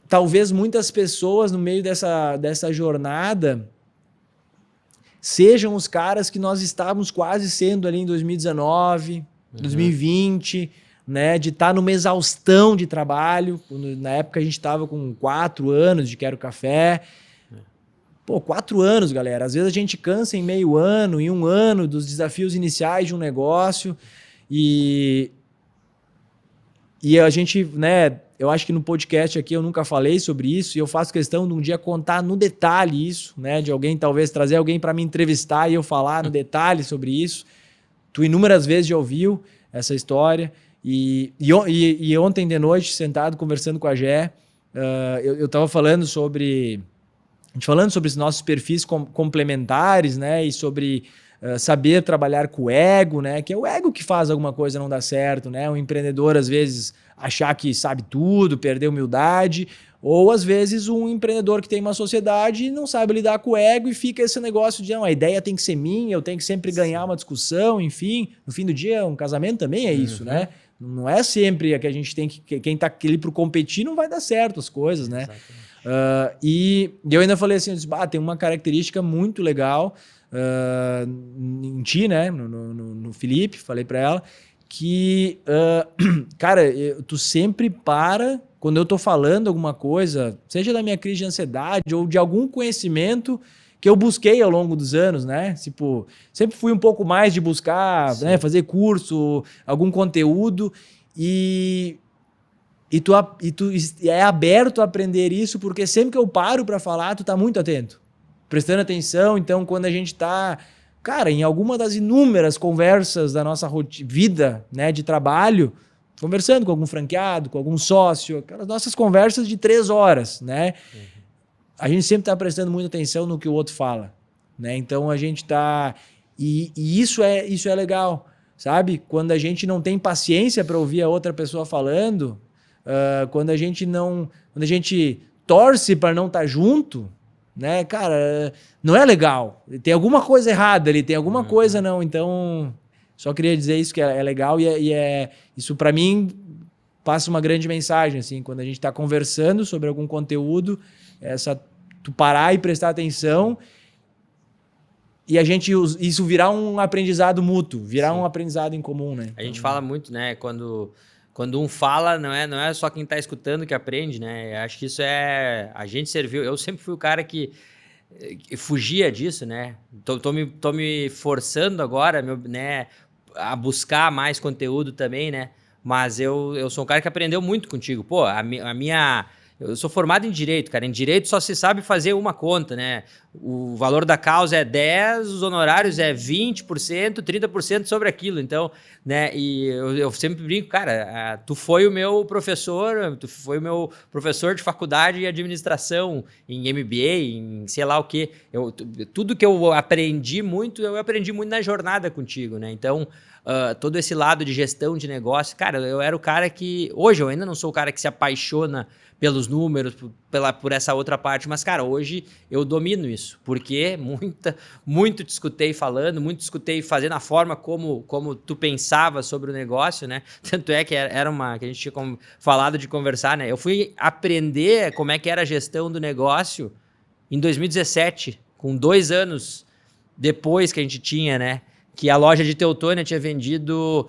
talvez muitas pessoas no meio dessa jornada sejam os caras que nós estávamos quase sendo ali em 2019, 2020, né, de estar numa exaustão de trabalho. Na época a gente estava com 4 anos de Quero Café. Pô, 4 anos, galera. Às vezes a gente cansa em meio ano, em 1 ano, dos desafios iniciais de um negócio. E a gente, né, eu acho que no podcast aqui eu nunca falei sobre isso, e eu faço questão de um dia contar no detalhe isso, né, de alguém, talvez trazer alguém para me entrevistar e eu falar no detalhe sobre isso. Tu inúmeras vezes já ouviu essa história. E ontem de noite, sentado, conversando com a Gé, eu estava falando sobre esses nossos perfis complementares, né? E sobre saber trabalhar com o ego, né? Que é o ego que faz alguma coisa não dar certo, né? O empreendedor, às vezes, achar que sabe tudo, perder a humildade, ou às vezes um empreendedor que tem uma sociedade e não sabe lidar com o ego e fica esse negócio de, não, a ideia tem que ser minha, eu tenho que sempre ganhar uma discussão, enfim. No fim do dia, um casamento também é isso, né? Não é sempre que a gente tem que... Quem tá ali pro competir não vai dar certo as coisas, né? E eu ainda falei assim, tem uma característica muito legal em ti, né? No Felipe, falei para ela, que, cara, tu sempre para... Quando eu tô falando alguma coisa, seja da minha crise de ansiedade ou de algum conhecimento que eu busquei ao longo dos anos, né? Tipo, sempre fui um pouco mais de buscar, né, fazer curso, algum conteúdo. E tu é aberto a aprender isso, porque sempre que eu paro para falar, tu tá muito atento, prestando atenção. Então, quando a gente tá, cara, em alguma das inúmeras conversas da nossa vida, né, de trabalho, conversando com algum franqueado, com algum sócio, aquelas nossas conversas de 3 horas, né? A gente sempre tá prestando muita atenção no que o outro fala, né? Então, a gente tá... E isso é legal, sabe? Quando a gente não tem paciência para ouvir a outra pessoa falando... quando a gente torce para não estar junto, né, cara, não é legal. Tem alguma coisa errada ali, tem alguma coisa não. Então, só queria dizer isso, que é legal e isso para mim passa uma grande mensagem, assim, quando a gente está conversando sobre algum conteúdo, tu parar e prestar atenção e isso virar um aprendizado mútuo, virar um aprendizado em comum, né? A gente fala muito, né, quando um fala, não é só quem está escutando que aprende, né? Eu acho que isso a gente serviu. Eu sempre fui o cara que fugia disso, né? Tô me forçando agora, né, a buscar mais conteúdo também, né? Mas eu sou um cara que aprendeu muito contigo. Pô, eu sou formado em Direito, cara. Em Direito só se sabe fazer uma conta, né? O valor da causa é 10, os honorários é 20%, 30% sobre aquilo. Então, né? E eu sempre brinco, cara, tu foi o meu professor de faculdade e administração, em MBA, em sei lá o quê. Tudo que eu aprendi muito na jornada contigo, né? Então, todo esse lado de gestão de negócio, cara, eu era o cara que... Hoje eu ainda não sou o cara que se apaixona pelos números, por essa outra parte, mas, cara, hoje eu domino isso, porque muito te escutei falando, muito te escutei fazendo a forma como tu pensava sobre o negócio, né? Tanto é que era que a gente tinha falado de conversar, né? Eu fui aprender como é que era a gestão do negócio em 2017, com 2 anos depois que a gente tinha, né? Que a loja de Teutônia tinha vendido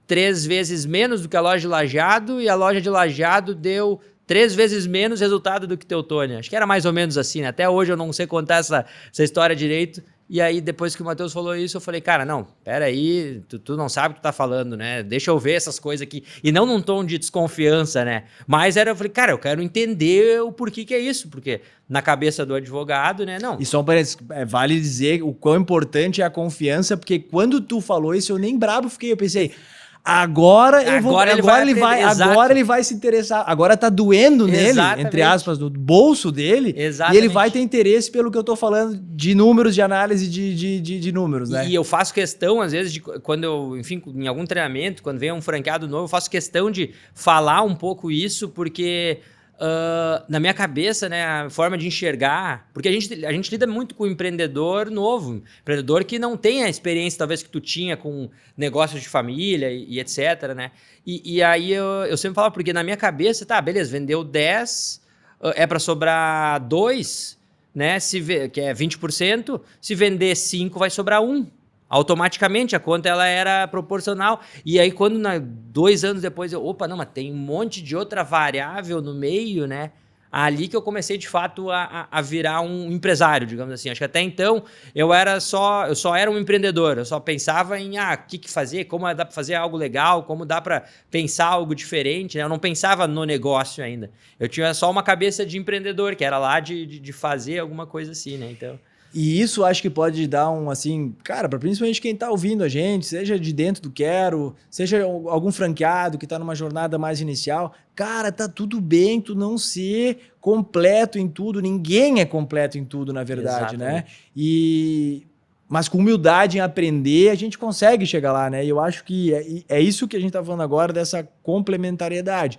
3 vezes menos do que a loja de Lajeado, e a loja de Lajeado deu 3 vezes menos resultado do que Teutônia. Acho que era mais ou menos assim, né? Até hoje eu não sei contar essa história direito. E aí, depois que o Matheus falou isso, eu falei, cara, não, peraí, tu não sabe o que tu tá falando, né? Deixa eu ver essas coisas aqui. E não num tom de desconfiança, né? Mas eu falei, cara, eu quero entender o porquê que é isso, porque na cabeça do advogado, né? Não. E só vale dizer o quão importante é a confiança, porque quando tu falou isso, eu nem brabo fiquei, eu pensei... Agora ele vai se interessar. Agora tá doendo nele, entre aspas, no bolso dele. Exatamente. E ele vai ter interesse pelo que eu tô falando de números, de análise de números, né? E eu faço questão, às vezes, quando eu, enfim, em algum treinamento, quando vem um franqueado novo, eu faço questão de falar um pouco isso, porque... na minha cabeça, né, a forma de enxergar, porque a gente lida muito com o empreendedor novo, empreendedor que não tem a experiência talvez que tu tinha com negócios de família e etc, né? E aí eu sempre falo, porque na minha cabeça, tá, beleza, vendeu 10, é para sobrar 2, né, que é 20%, se vender 5 vai sobrar 1. Automaticamente a conta ela era proporcional. E aí quando 2 anos depois mas tem um monte de outra variável no meio, né? Ali que eu comecei de fato a virar um empresário, digamos assim. Acho que até então eu só era um empreendedor. Eu só pensava em o que fazer, como dá para fazer algo legal, como dá para pensar algo diferente, né? Eu não pensava no negócio ainda. Eu tinha só uma cabeça de empreendedor, que era lá de fazer alguma coisa assim, né? Então... E isso acho que pode dar assim, cara, para principalmente quem tá ouvindo a gente, seja de dentro do Quero, seja algum franqueado que tá numa jornada mais inicial, cara, tá tudo bem tu não ser completo em tudo, ninguém é completo em tudo, na verdade, exatamente, né? Mas com humildade em aprender, a gente consegue chegar lá, né? E eu acho que é isso que a gente tá falando agora, dessa complementariedade.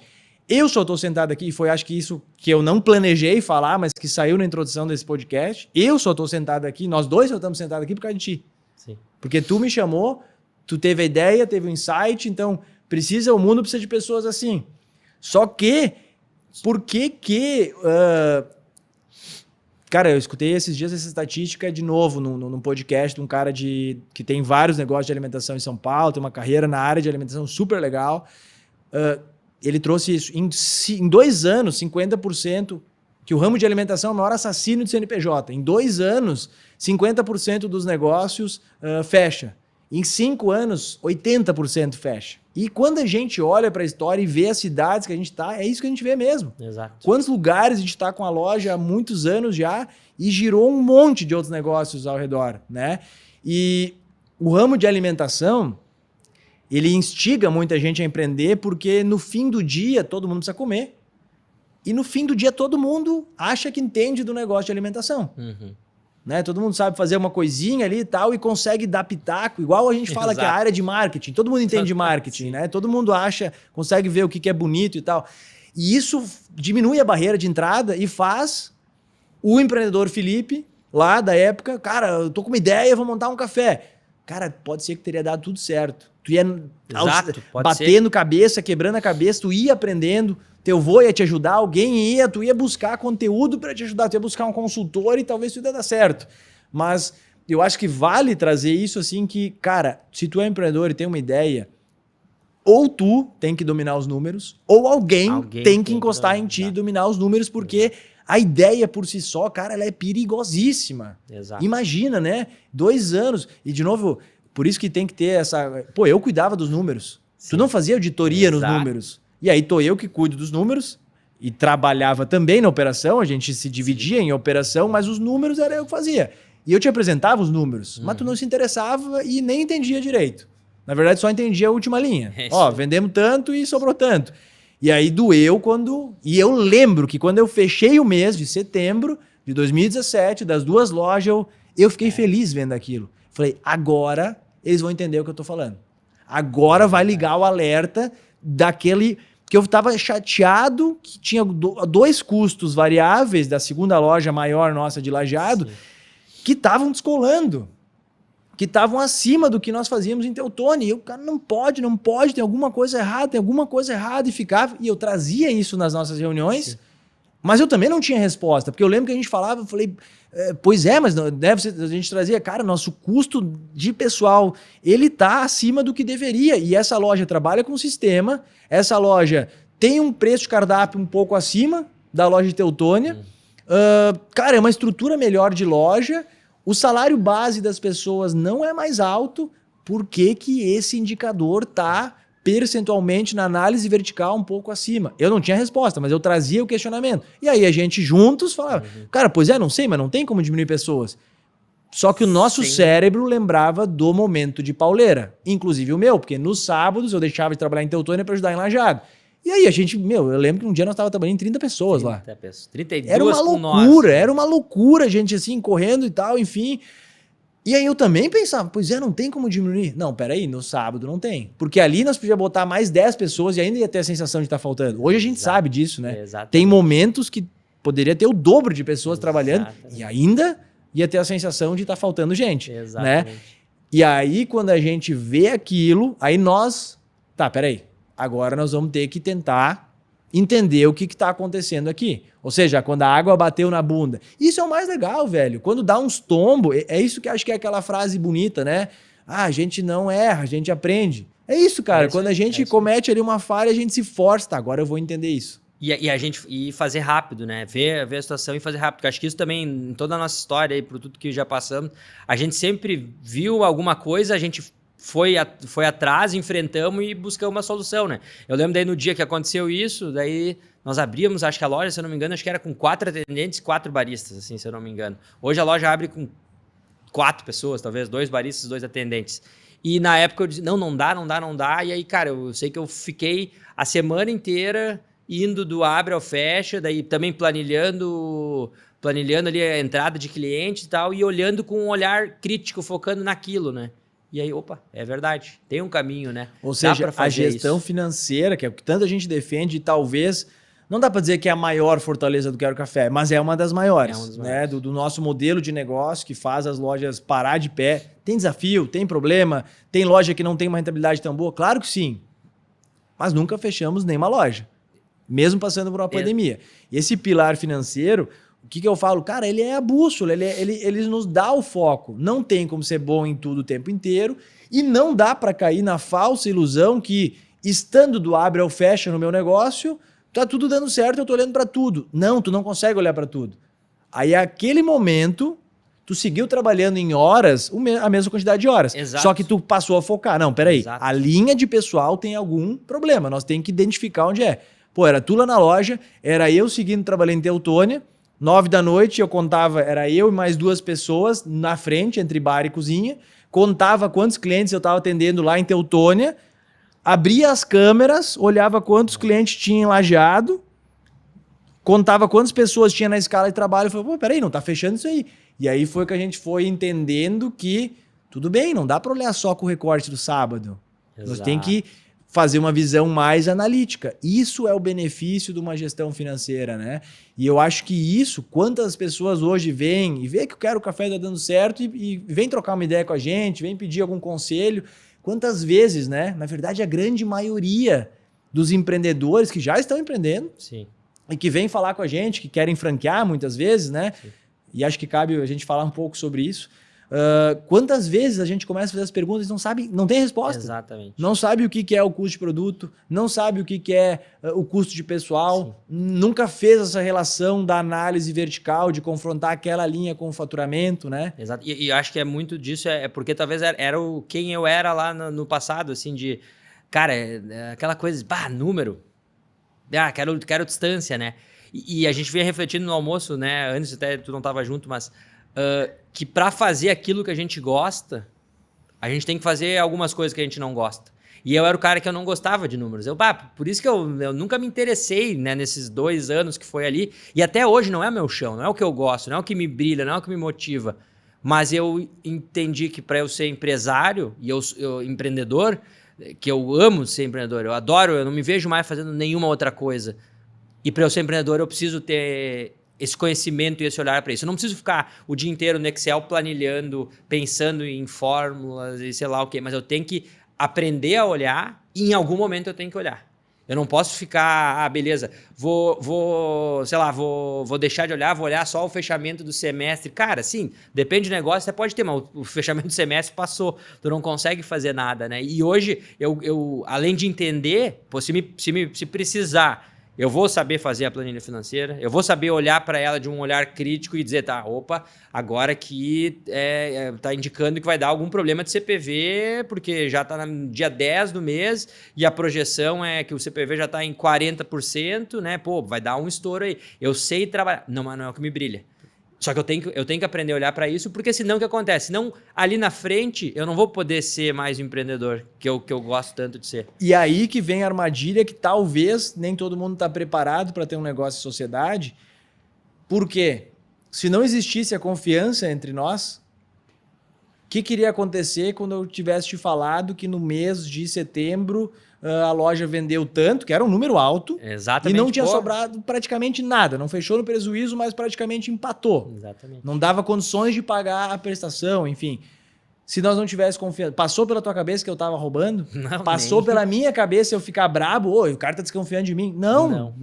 Eu só estou sentado aqui, e acho que isso que eu não planejei falar, mas que saiu na introdução desse podcast. Eu só estou sentado aqui, nós dois só estamos sentados aqui por causa de ti. Sim. Porque tu me chamou, tu teve a ideia, teve o insight, então o mundo precisa de pessoas assim. Só que, por que... cara, eu escutei esses dias essa estatística de novo num podcast de um cara que tem vários negócios de alimentação em São Paulo, tem uma carreira na área de alimentação super legal. Ele trouxe isso. Em 2 anos, 50%, que o ramo de alimentação é o maior assassino de CNPJ. Em 2 anos, 50% dos negócios fecha. Em 5 anos, 80% fecha. E quando a gente olha para a história e vê as cidades que a gente está, é isso que a gente vê mesmo. Exato. Quantos lugares a gente está com a loja há muitos anos já e girou um monte de outros negócios ao redor, né? E o ramo de alimentação, ele instiga muita gente a empreender porque no fim do dia todo mundo precisa comer. E no fim do dia todo mundo acha que entende do negócio de alimentação. Uhum. Né? Todo mundo sabe fazer uma coisinha ali e tal e consegue dar pitaco, igual a gente fala que é a área de marketing. Todo mundo entende de marketing, né? Todo mundo acha, consegue ver o que é bonito e tal. E isso diminui a barreira de entrada e faz o empreendedor Felipe, lá da época, cara, eu tô com uma ideia, vou montar um café. Cara, pode ser que teria dado tudo certo. Tu ia batendo cabeça, quebrando a cabeça, tu ia aprendendo, teu avô ia te ajudar, alguém ia, tu ia buscar conteúdo para te ajudar, tu ia buscar um consultor e talvez tudo ia dar certo. Mas eu acho que vale trazer isso assim que, cara, se tu é empreendedor e tem uma ideia, ou tu tem que dominar os números, ou alguém tem que encostar em ti e dominar os números, porque a ideia por si só, cara, ela é perigosíssima. Exato. Imagina, né? 2 anos. E, de novo, por isso que tem que ter essa... Pô, eu cuidava dos números. Sim. Tu não fazia auditoria nos números. E aí tô eu que cuido dos números e trabalhava também na operação, a gente se dividia em operação, mas os números era eu que fazia. E eu te apresentava os números, mas tu não se interessava e nem entendia direito. Na verdade, só entendia a última linha. Ó, vendemos tanto e sobrou tanto. E aí doeu quando... E eu lembro que quando eu fechei o mês de setembro de 2017, das 2 lojas, eu fiquei feliz vendo aquilo. Falei, agora eles vão entender o que eu tô falando. Agora vai ligar o alerta daquele... Que eu tava chateado que tinha 2 custos variáveis da segunda loja maior nossa de Lajeado que estavam descolando. Que estavam acima do que nós fazíamos em Teutônia. E o cara, não pode, tem alguma coisa errada, e ficava. E eu trazia isso nas nossas reuniões, mas eu também não tinha resposta, porque eu lembro que a gente falava, eu falei, pois é, mas não, deve ser, a gente trazia, cara, nosso custo de pessoal, ele tá acima do que deveria, e essa loja trabalha com sistema, essa loja tem um preço de cardápio um pouco acima da loja de Teutônia, cara, é uma estrutura melhor de loja, o salário base das pessoas não é mais alto, por que que esse indicador está percentualmente na análise vertical um pouco acima? Eu não tinha resposta, mas eu trazia o questionamento. E aí a gente juntos falava, cara, pois é, não sei, mas não tem como diminuir pessoas. Só que o nosso cérebro lembrava do momento de pauleira, inclusive o meu, porque nos sábados eu deixava de trabalhar em Teutônia para ajudar em Lajeado. E aí a gente, eu lembro que um dia nós estávamos trabalhando em 30 pessoas lá. 32 era uma loucura, era uma loucura, gente assim, correndo e tal, enfim. E aí eu também pensava, pois é, não tem como diminuir. Não, peraí, no sábado não tem. Porque ali nós podíamos botar mais 10 pessoas e ainda ia ter a sensação de estar faltando. Hoje a gente sabe disso, né? Exatamente. Tem momentos que poderia ter o dobro de pessoas trabalhando e ainda ia ter a sensação de estar faltando gente. Né? E aí quando a gente vê aquilo, aí nós... Tá, peraí. Agora nós vamos ter que tentar entender o que está acontecendo aqui. Ou seja, quando a água bateu na bunda. Isso é o mais legal, velho. Quando dá uns tombos, é isso que acho que é aquela frase bonita, né? Ah, a gente não erra, a gente aprende. É isso, cara. Quando a gente comete ali uma falha, a gente se força. Tá, agora eu vou entender isso. E fazer rápido, né? Ver a situação e fazer rápido. Porque acho que isso também, em toda a nossa história aí, por tudo que já passamos, a gente sempre viu alguma coisa, a gente foi atrás, enfrentamos e buscamos uma solução, né? Eu lembro daí no dia que aconteceu isso, daí nós abríamos, acho que a loja, se eu não me engano, acho que era com 4 atendentes e 4 baristas, assim, se eu não me engano. Hoje a loja abre com 4 pessoas, talvez, 2 baristas, 2 atendentes. E na época eu disse, não dá. E aí, cara, eu sei que eu fiquei a semana inteira indo do abre ao fecha, daí também planilhando ali a entrada de cliente e tal, e olhando com um olhar crítico, focando naquilo, né? E aí, opa, é verdade, tem um caminho, né? Ou seja, a gestão financeira, que é o que tanta gente defende, talvez, não dá para dizer que é a maior fortaleza do Quero Café, mas é uma das maiores, né? Do nosso modelo de negócio que faz as lojas parar de pé. Tem desafio, tem problema, tem loja que não tem uma rentabilidade tão boa? Claro que sim, mas nunca fechamos nenhuma loja, mesmo passando por uma pandemia. E esse pilar financeiro... O que eu falo? Cara, ele é a bússola, ele nos dá o foco. Não tem como ser bom em tudo o tempo inteiro e não dá para cair na falsa ilusão que, estando do abre ao fecha no meu negócio, tá tudo dando certo, eu tô olhando para tudo. Não, tu não consegue olhar para tudo. Aí, aquele momento, Tu seguiu trabalhando em horas, a mesma quantidade de horas. Exato. Só que tu passou a focar. Não, peraí. Exato. A linha de pessoal tem algum problema. Nós temos que identificar onde é. Pô, era tu lá na loja, era eu seguindo trabalhando em Teutônia. 9 da noite eu contava, era eu e mais 2 pessoas na frente, entre bar e cozinha. Contava quantos clientes eu estava atendendo lá em Teutônia. Abria as câmeras, olhava quantos clientes tinha em Lajeado. Contava quantas pessoas tinha na escala de trabalho. E falei, pô, peraí, não tá fechando isso aí. E aí foi que a gente foi entendendo que tudo bem, não dá para olhar só com o recorte do sábado. Exato. Nós temos que fazer uma visão mais analítica. Isso é o benefício de uma gestão financeira, né? E eu acho que isso, quantas pessoas hoje vêm e vê que eu quero o café tá dando certo e vem trocar uma ideia com a gente, vem pedir algum conselho. Quantas vezes, né? Na verdade, a grande maioria dos empreendedores que já estão empreendendo Sim. e que vêm falar com a gente, que querem franquear muitas vezes, né? Sim. E acho que cabe a gente falar um pouco sobre isso. Quantas vezes a gente começa a fazer as perguntas e não sabe, não tem resposta. Exatamente. Não sabe o que é o custo de produto, não sabe o que é o custo de pessoal, nunca fez essa relação da análise vertical, de confrontar aquela linha com o faturamento, né? Exato. E acho que é muito disso, porque talvez era quem eu era lá no passado, assim, de... Cara, aquela coisa, número. Quero distância, né? E a gente vinha refletindo no almoço, né? Antes até tu não estava junto, mas... que para fazer aquilo que a gente gosta, a gente tem que fazer algumas coisas que a gente não gosta. E eu era o cara que eu não gostava de números. Por isso que eu nunca me interessei, né, nesses 2 anos que foi ali. E até hoje não é meu chão, não é o que eu gosto, não é o que me brilha, não é o que me motiva. Mas eu entendi que para eu ser empresário e eu empreendedor, que eu amo ser empreendedor, eu adoro, eu não me vejo mais fazendo nenhuma outra coisa. E para eu ser empreendedor eu preciso ter esse conhecimento e esse olhar para isso. Eu não preciso ficar o dia inteiro no Excel planilhando, pensando em fórmulas e sei lá o quê, mas eu tenho que aprender a olhar e em algum momento eu tenho que olhar. Eu não posso ficar, beleza, vou deixar de olhar, vou olhar só o fechamento do semestre. Cara, sim, depende do negócio, você pode ter, mas o fechamento do semestre passou, tu não consegue fazer nada, né? E hoje, eu além de entender, se precisar, eu vou saber fazer a planilha financeira, eu vou saber olhar para ela de um olhar crítico e dizer, agora aqui tá indicando que vai dar algum problema de CPV, porque já está no dia 10 do mês e a projeção é que o CPV já está em 40%, né? Vai dar um estouro aí. Eu sei trabalhar. Não, mas não é o que me brilha. Só que eu tenho que aprender a olhar para isso, porque senão o que acontece? Senão, ali na frente, eu não vou poder ser mais o empreendedor que eu gosto tanto de ser. E aí que vem a armadilha que talvez nem todo mundo está preparado para ter um negócio em sociedade. Por quê? Se não existisse a confiança entre nós, o que iria acontecer quando eu tivesse te falado que no mês de setembro a loja vendeu tanto, que era um número alto, exatamente, e não tinha sobrado praticamente nada. Não fechou no prejuízo, mas praticamente empatou. Exatamente. Não dava condições de pagar a prestação, enfim. Se nós não tivéssemos confiança... Passou pela tua cabeça que eu estava roubando? Não, passou pela minha cabeça eu ficar brabo? O cara tá desconfiando de mim? Não.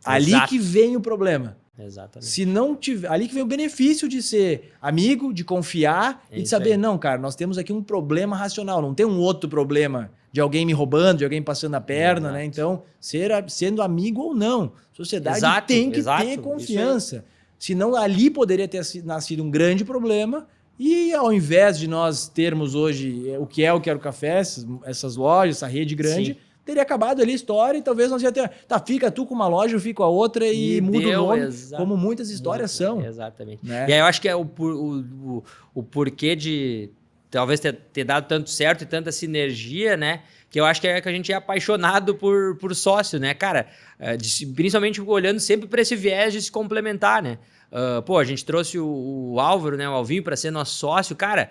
Ali que vem o problema. Exatamente. Se não tiver, ali que vem o benefício de ser amigo, de confiar e de saber, não, cara, nós temos aqui um problema racional, não tem um outro problema de alguém me roubando, de alguém passando a perna, né? Então, sendo amigo ou não, sociedade tem que ter confiança. Senão ali poderia ter nascido um grande problema e ao invés de nós termos hoje o que é o Quero Café, essas lojas, essa rede grande... Sim. Teria acabado ali a história e talvez nós ia ter... fica tu com uma loja, eu fico com a outra e muda o nome, como muitas histórias são. Exatamente. Né? E aí eu acho que é o porquê de talvez ter dado tanto certo e tanta sinergia, né? Que eu acho que a gente é apaixonado por sócio, né? Cara, principalmente olhando sempre para esse viés de se complementar, né? A gente trouxe o Álvaro, né? O Alvinho para ser nosso sócio, cara...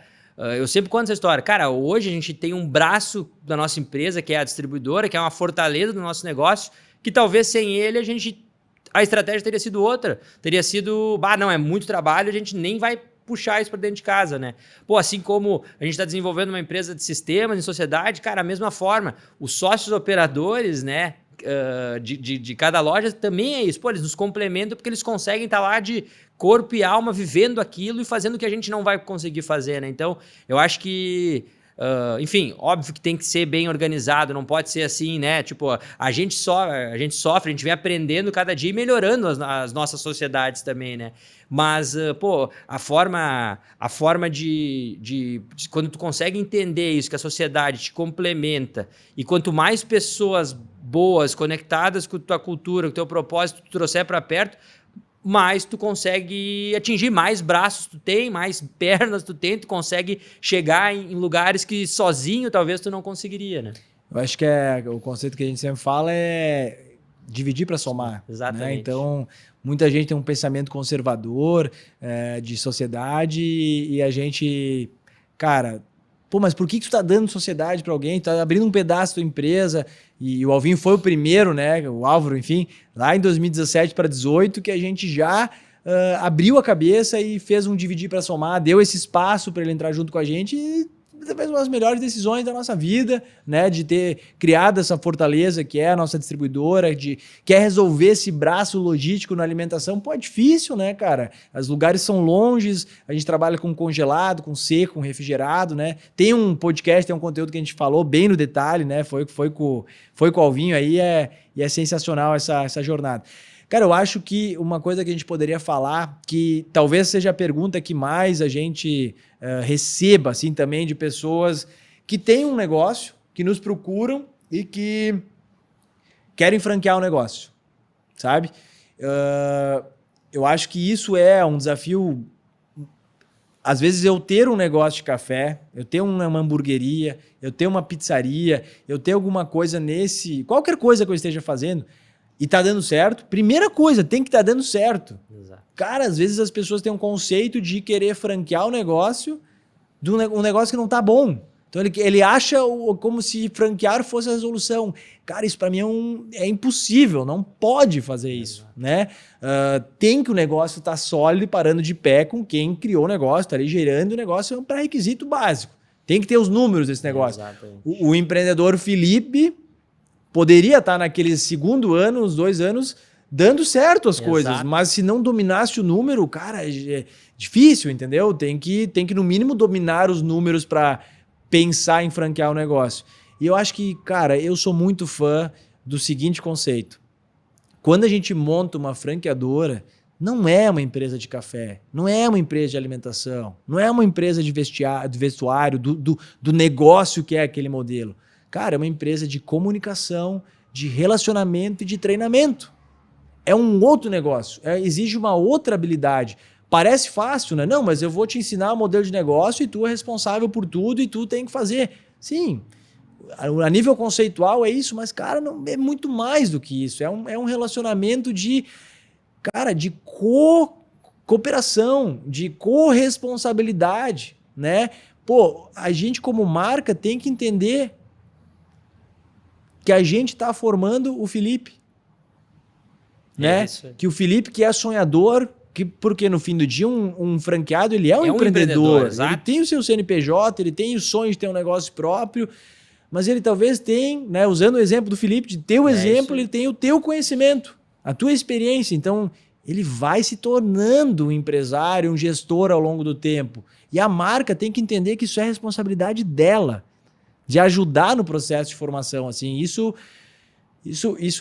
eu sempre conto essa história. Cara, hoje a gente tem um braço da nossa empresa, que é a distribuidora, que é uma fortaleza do nosso negócio, que talvez sem ele a estratégia teria sido outra. Teria sido, não, é muito trabalho, a gente nem vai puxar isso para dentro de casa, né? Assim como a gente está desenvolvendo uma empresa de sistemas em sociedade, cara, a mesma forma. Os sócios operadores, né? De cada loja também é isso. Eles nos complementam porque eles conseguem estar lá de corpo e alma vivendo aquilo e fazendo o que a gente não vai conseguir fazer, né? Então, eu acho que Enfim, óbvio que tem que ser bem organizado, não pode ser assim, né? Tipo, a gente sofre, a gente vem aprendendo cada dia e melhorando as nossas sociedades também, né? Mas, a forma de quando tu consegue entender isso, que a sociedade te complementa, e quanto mais pessoas boas, conectadas com a tua cultura, com o teu propósito, tu trouxer para perto, mais tu consegue atingir, mais braços tu tem, mais pernas tu tem, tu consegue chegar em lugares que sozinho talvez tu não conseguiria, né? Eu acho que o conceito que a gente sempre fala é dividir para somar. Exatamente. Né? Então, muita gente tem um pensamento conservador de sociedade e a gente, cara, mas por que tu tá dando sociedade para alguém? Tu tá abrindo um pedaço da tua empresa e o Alvinho foi o primeiro, né? O Álvaro, enfim, lá em 2017 para 2018 que a gente já abriu a cabeça e fez um dividir para somar, deu esse espaço para ele entrar junto com a gente e talvez uma das melhores decisões da nossa vida, né, de ter criado essa fortaleza que é a nossa distribuidora, de quer resolver esse braço logístico na alimentação. Pô, é difícil, né, cara? Os lugares são longes, a gente trabalha com congelado, com seco, com refrigerado, né? Tem um podcast, tem um conteúdo que a gente falou bem no detalhe, né? Foi com o Alvinho aí, e é sensacional essa jornada. Cara, eu acho que uma coisa que a gente poderia falar, que talvez seja a pergunta que mais a gente receba, assim, também de pessoas que têm um negócio, que nos procuram e que querem franquear o negócio, sabe? Eu acho que isso é um desafio. Às vezes eu ter um negócio de café, eu ter uma hamburgueria, eu ter uma pizzaria, eu ter alguma coisa qualquer coisa que eu esteja fazendo, e tá dando certo, primeira coisa, tem que estar dando certo. Exato. Cara, às vezes as pessoas têm um conceito de querer franquear o negócio de um negócio que não tá bom. Então ele acha como se franquear fosse a resolução. Cara, isso para mim é impossível, não pode fazer isso, né? Tem que o negócio estar sólido e parando de pé com quem criou o negócio, tá ali gerando o negócio, é um pré-requisito básico. Tem que ter os números desse negócio. O empreendedor Felipe poderia estar naquele segundo ano, os 2 anos, dando certo as coisas, mas se não dominasse o número, cara, é difícil, entendeu? Tem que no mínimo dominar os números para pensar em franquear o negócio. E eu acho que, cara, eu sou muito fã do seguinte conceito. Quando a gente monta uma franqueadora, não é uma empresa de café, não é uma empresa de alimentação, não é uma empresa de vestuário, do negócio que é aquele modelo. Cara, é uma empresa de comunicação, de relacionamento e de treinamento. É um outro negócio, exige uma outra habilidade. Parece fácil, né? Não, mas eu vou te ensinar o modelo de negócio e tu é responsável por tudo e tu tem que fazer. Sim, a nível conceitual é isso, mas, cara, não, é muito mais do que isso. É um relacionamento de cooperação, de corresponsabilidade, né? Pô, a gente como marca tem que entender que a gente está formando o Felipe, né? Que o Felipe que é sonhador, porque no fim do dia um franqueado ele é um empreendedor, ele tem o seu CNPJ, ele tem o sonho de ter um negócio próprio, mas ele talvez tenha, né, usando o exemplo do Felipe, de teu exemplo, ele tem o teu conhecimento, a tua experiência, então ele vai se tornando um empresário, um gestor ao longo do tempo, e a marca tem que entender que isso é responsabilidade dela, de ajudar no processo de formação, assim, isso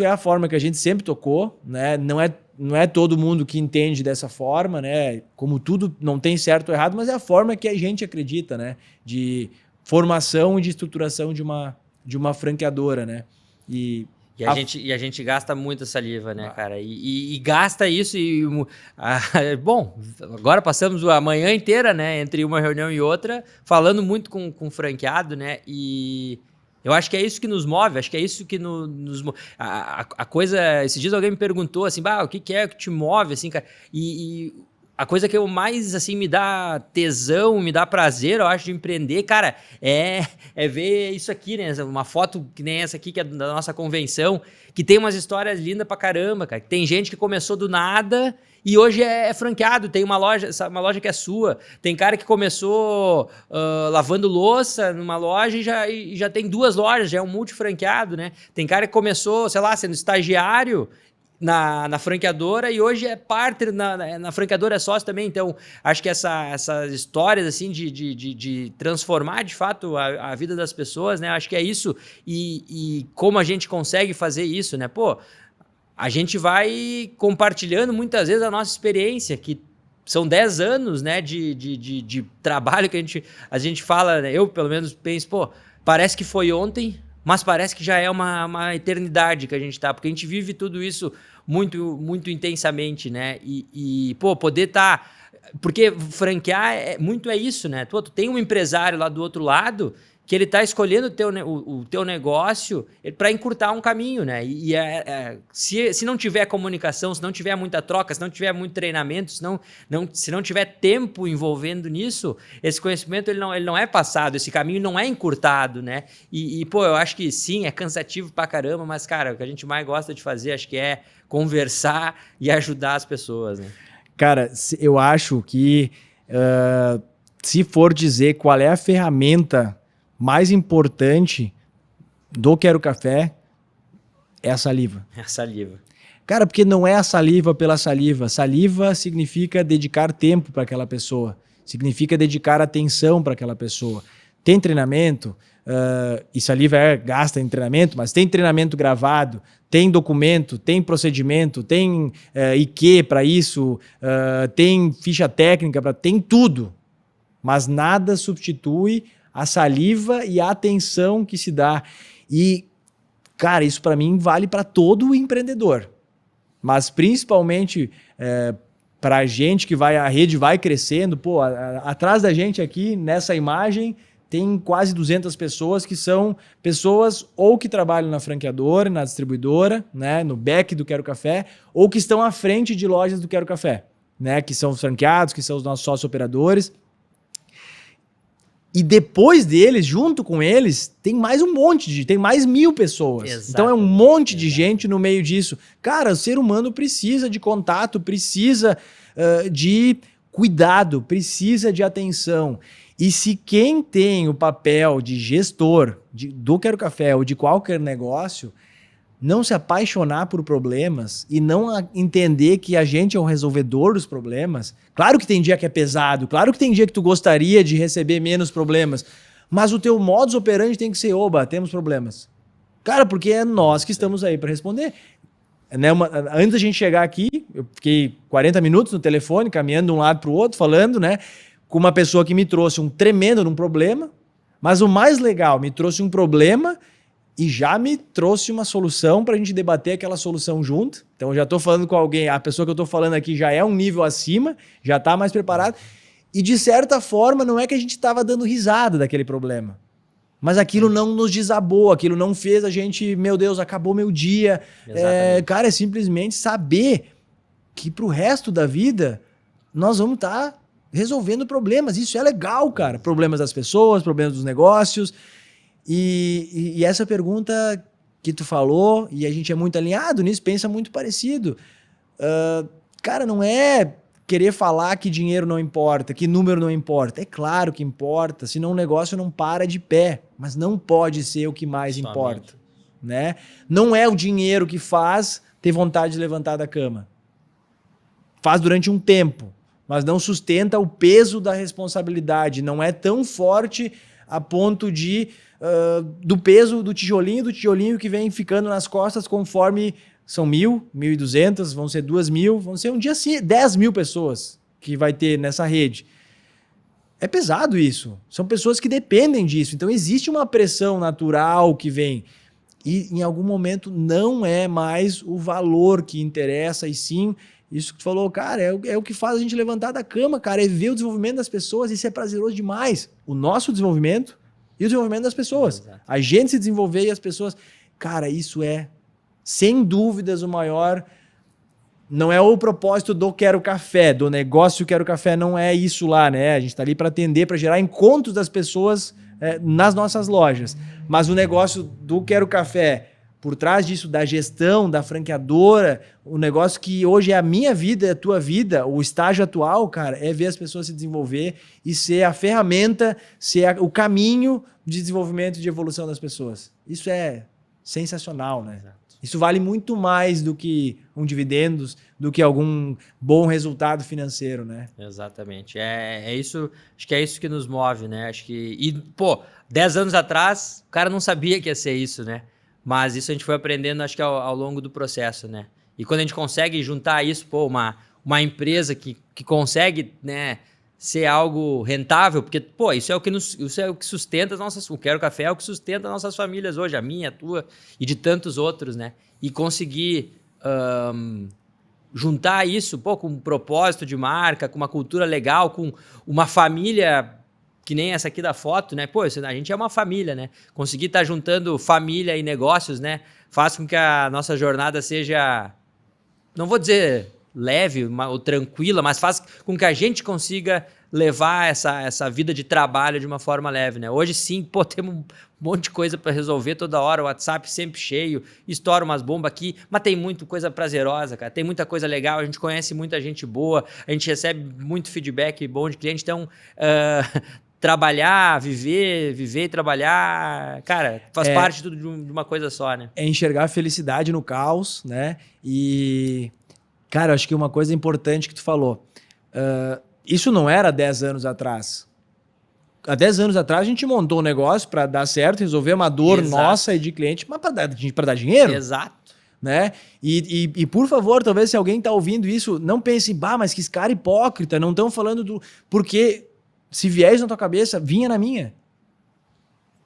é a forma que a gente sempre tocou, né? Não é todo mundo que entende dessa forma, né? Como tudo não tem certo ou errado, mas é a forma que a gente acredita, né? De formação e de estruturação de uma franqueadora, né? E a gente gasta muita saliva, né, cara? E gasta isso bom, agora passamos a manhã inteira, né, entre uma reunião e outra, falando muito com franqueado, né? E eu acho que é isso que nos move, acho que é isso que nos move. A coisa, esses dias alguém me perguntou assim, o que é que te move, assim, cara? E a coisa que eu mais, assim, me dá tesão, me dá prazer, eu acho, de empreender, cara, é ver isso aqui, né? Uma foto que nem essa aqui, que é da nossa convenção, que tem umas histórias lindas pra caramba, cara. Tem gente que começou do nada e hoje é franqueado, tem uma loja que é sua. Tem cara que começou lavando louça numa loja e já tem 2 lojas, já é um multifranqueado, né? Tem cara que começou, sei lá, sendo estagiário na franqueadora e hoje é partner na franqueadora, é sócio também. Então, acho que essas histórias assim de transformar de fato a vida das pessoas, né? Acho que é isso. E como a gente consegue fazer isso, né? Pô, a gente vai compartilhando muitas vezes a nossa experiência, que são 10 anos, né, de trabalho que a gente fala, né? Eu pelo menos penso, pô, parece que foi ontem, mas parece que já é uma eternidade que a gente tá, porque a gente vive tudo isso muito, muito intensamente, né? Pô, poder estar... Porque franquear muito é isso, né? Tu tem um empresário lá do outro lado que ele tá escolhendo o teu negócio para encurtar um caminho, né? Se não tiver comunicação, se não tiver muita troca, se não tiver muito treinamento, se não tiver tempo envolvendo nisso, esse conhecimento ele não é passado, esse caminho não é encurtado, né? Pô, eu acho que sim, é cansativo pra caramba, mas, cara, o que a gente mais gosta de fazer, acho que é conversar e ajudar as pessoas, né? Cara, eu acho que se for dizer qual é a ferramenta mais importante do Quero Café, é a saliva. É a saliva. Cara, porque não é a saliva pela saliva. Saliva significa dedicar tempo para aquela pessoa. Significa dedicar atenção para aquela pessoa. Tem treinamento, e saliva gasta em treinamento, mas tem treinamento gravado, tem documento, tem procedimento, tem IQ para isso, tem ficha técnica, tem tudo. Mas nada substitui a saliva e a atenção que se dá. E, cara, isso para mim vale para todo empreendedor. Mas principalmente para a gente que a rede vai crescendo. Pô, atrás da gente aqui, nessa imagem, tem quase 200 pessoas que são pessoas ou que trabalham na franqueadora, na distribuidora, né, no back do Quero Café, ou que estão à frente de lojas do Quero Café, né, que são os franqueados, que são os nossos sócios operadores. E depois deles, junto com eles, tem mais tem mais 1.000 pessoas. Exatamente. Então é um monte de gente no meio disso. Cara, o ser humano precisa de contato, precisa de cuidado, precisa de atenção. E se quem tem o papel de gestor do Quero Café ou de qualquer negócio, não se apaixonar por problemas e não entender que a gente é o resolvedor dos problemas. Claro que tem dia que é pesado, claro que tem dia que tu gostaria de receber menos problemas, mas o teu modus operandi tem que ser, oba, temos problemas. Cara, porque é nós que estamos aí para responder. Né, antes da gente chegar aqui, eu fiquei 40 minutos no telefone, caminhando de um lado para o outro, falando, né, com uma pessoa que me trouxe um tremendo problema, mas o mais legal, me trouxe um problema e já me trouxe uma solução para a gente debater aquela solução junto. Então eu já estou falando com alguém, a pessoa que eu estou falando aqui já é um nível acima, já está mais preparado. E de certa forma não é que a gente estava dando risada daquele problema, mas aquilo não nos desabou, aquilo não fez a gente, meu Deus, acabou meu dia. Cara, é simplesmente saber que para o resto da vida nós vamos estar resolvendo problemas. Isso é legal, cara. Problemas das pessoas, problemas dos negócios. E essa pergunta que tu falou, e a gente é muito alinhado nisso, pensa muito parecido. Cara, não é querer falar que dinheiro não importa, que número não importa. É claro que importa, senão o negócio não para de pé, mas não pode ser o que mais importa, né? Não é o dinheiro que faz ter vontade de levantar da cama. Faz durante um tempo, mas não sustenta o peso da responsabilidade, não é tão forte a ponto do peso do tijolinho que vem ficando nas costas conforme são 1.000, 1.200, vão ser 2.000, vão ser um dia 10.000 pessoas que vai ter nessa rede. É pesado isso. São pessoas que dependem disso. Então existe uma pressão natural que vem. E em algum momento não é mais o valor que interessa, e sim isso que tu falou, cara, é o que faz a gente levantar da cama, cara, é ver o desenvolvimento das pessoas. Isso é prazeroso demais. O nosso desenvolvimento e o desenvolvimento das pessoas. Exato. A gente se desenvolver e as pessoas... Cara, isso é, sem dúvidas, o maior... Não é o propósito do Quero Café, do negócio Quero Café, não é isso lá, né? A gente está ali para atender, para gerar encontros das pessoas nas nossas lojas. Mas o negócio do Quero Café, por trás disso, da gestão, da franqueadora, o negócio que hoje é a minha vida, é a tua vida, o estágio atual, cara, é ver as pessoas se desenvolver e ser a ferramenta, ser o caminho de desenvolvimento e de evolução das pessoas. Isso é sensacional, né? Exato. Isso vale muito mais do que um dividendos, do que algum bom resultado financeiro, né? Exatamente. É isso, acho que é isso que nos move, né? Acho que. E, pô, 10 anos atrás, o cara não sabia que ia ser isso, né? Mas isso a gente foi aprendendo, acho que ao longo do processo, né? E quando a gente consegue juntar isso, pô, uma empresa que consegue, né, ser algo rentável, porque, pô, isso é o que sustenta as nossas. O Quero Café é o que sustenta as nossas famílias hoje, a minha, a tua e de tantos outros, né? E conseguir juntar isso, pô, com um propósito de marca, com uma cultura legal, com uma família que nem essa aqui da foto, né? Pô, a gente é uma família, né? Conseguir estar juntando família e negócios, né? Faz com que a nossa jornada seja, não vou dizer leve ou tranquila, mas faz com que a gente consiga levar essa vida de trabalho de uma forma leve, né? Hoje sim, pô, temos um monte de coisa para resolver toda hora, o WhatsApp sempre cheio, estoura umas bombas aqui, mas tem muita coisa prazerosa, cara, tem muita coisa legal, a gente conhece muita gente boa, a gente recebe muito feedback bom de cliente, então trabalhar, viver e trabalhar, cara, faz parte tudo de uma coisa só, né? É enxergar a felicidade no caos, né? E, cara, acho que uma coisa importante que tu falou, isso não era 10 anos atrás. Há 10 anos atrás a gente montou um negócio para dar certo, resolver uma dor nossa e de cliente, mas para dar dinheiro. Exato. Né? E por favor, talvez se alguém está ouvindo isso, não pense, mas que esse cara hipócrita, não estão falando do... Porque se viés na tua cabeça, vinha na minha.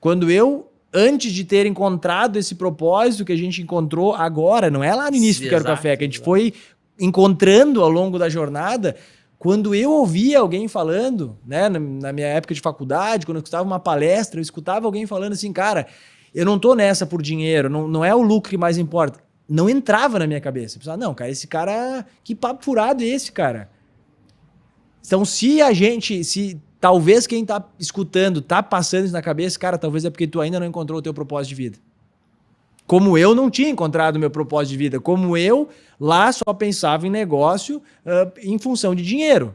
Quando eu, antes de ter encontrado esse propósito que a gente encontrou agora, não é lá no início do Quero Café, que a gente foi encontrando ao longo da jornada, quando eu ouvia alguém falando, né, na minha época de faculdade, quando eu escutava uma palestra, eu escutava alguém falando assim, cara, eu não tô nessa por dinheiro, não é o lucro que mais importa. Não entrava na minha cabeça. Eu pensava, não, cara, esse cara, que papo furado é esse, cara? Então, se talvez quem tá escutando tá passando isso na cabeça, cara, talvez é porque tu ainda não encontrou o teu propósito de vida. Como eu não tinha encontrado o meu propósito de vida. Como eu lá só pensava em negócio em função de dinheiro.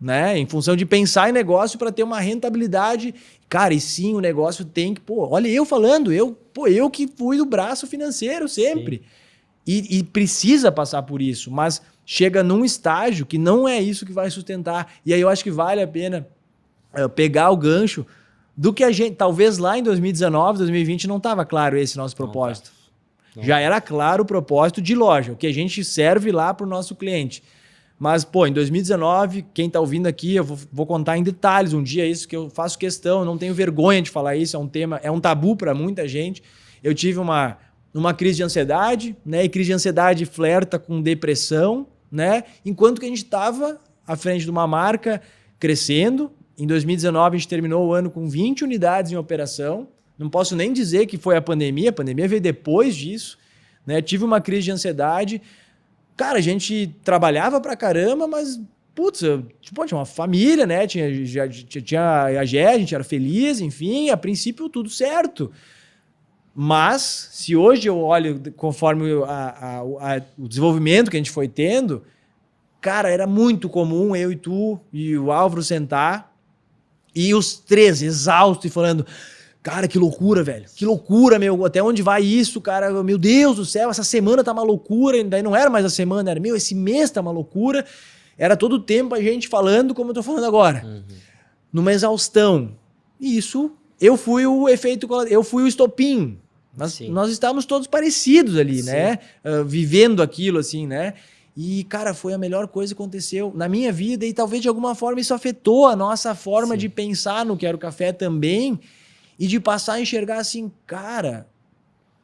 Né? Em função de pensar em negócio para ter uma rentabilidade. Cara, e sim, o negócio tem que... Pô, olha eu falando. Eu que fui do braço financeiro sempre. E precisa passar por isso. Mas chega num estágio que não é isso que vai sustentar. E aí eu acho que vale a pena pegar o gancho do que a gente, talvez lá em 2019, 2020, não estava claro esse nosso propósito. Não. Já era claro o propósito de loja, o que a gente serve lá para o nosso cliente. Mas, pô, em 2019, quem está ouvindo aqui, eu vou contar em detalhes um dia isso, que eu faço questão, eu não tenho vergonha de falar isso, é um tema, é um tabu para muita gente. Eu tive uma crise de ansiedade, né? E crise de ansiedade flerta com depressão, né? Enquanto que a gente estava à frente de uma marca crescendo. Em 2019, a gente terminou o ano com 20 unidades em operação. Não posso nem dizer que foi a pandemia veio depois disso. Né? Tive uma crise de ansiedade. Cara, a gente trabalhava pra caramba, mas, putz, tinha uma família, né? Tinha a Gé, a gente era feliz, enfim, a princípio tudo certo. Mas, se hoje eu olho conforme o desenvolvimento que a gente foi tendo, cara, era muito comum eu e tu e o Álvaro sentar e os três exaustos e falando, cara, que loucura, velho. Que loucura, meu. Até onde vai isso, cara? Meu Deus do céu, essa semana tá uma loucura. Daí não era mais a semana, era, esse mês tá uma loucura. Era todo o tempo a gente falando como eu tô falando agora. Numa exaustão. E isso, eu fui o efeito, eu fui o estopim. Nós estávamos todos parecidos ali, né? Vivendo aquilo, assim, né? E, cara, foi a melhor coisa que aconteceu na minha vida e talvez de alguma forma isso afetou a nossa forma de pensar no Quero Café também e de passar a enxergar assim, cara,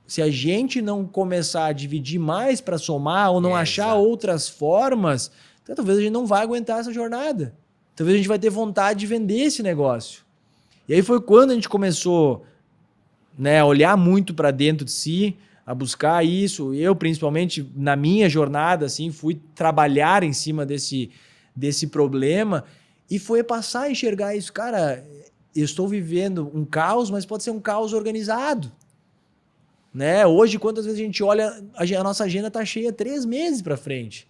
se a gente não começar a dividir mais para somar ou não achar outras formas, então, talvez a gente não vai aguentar essa jornada. Talvez a gente vai ter vontade de vender esse negócio. E aí foi quando a gente começou, né, a olhar muito para dentro de si, a buscar isso. Eu, principalmente, na minha jornada, assim, fui trabalhar em cima desse problema e foi passar a enxergar isso. Cara, eu estou vivendo um caos, mas pode ser um caos organizado. Né? Hoje, quantas vezes a gente olha, a nossa agenda está cheia 3 meses para frente.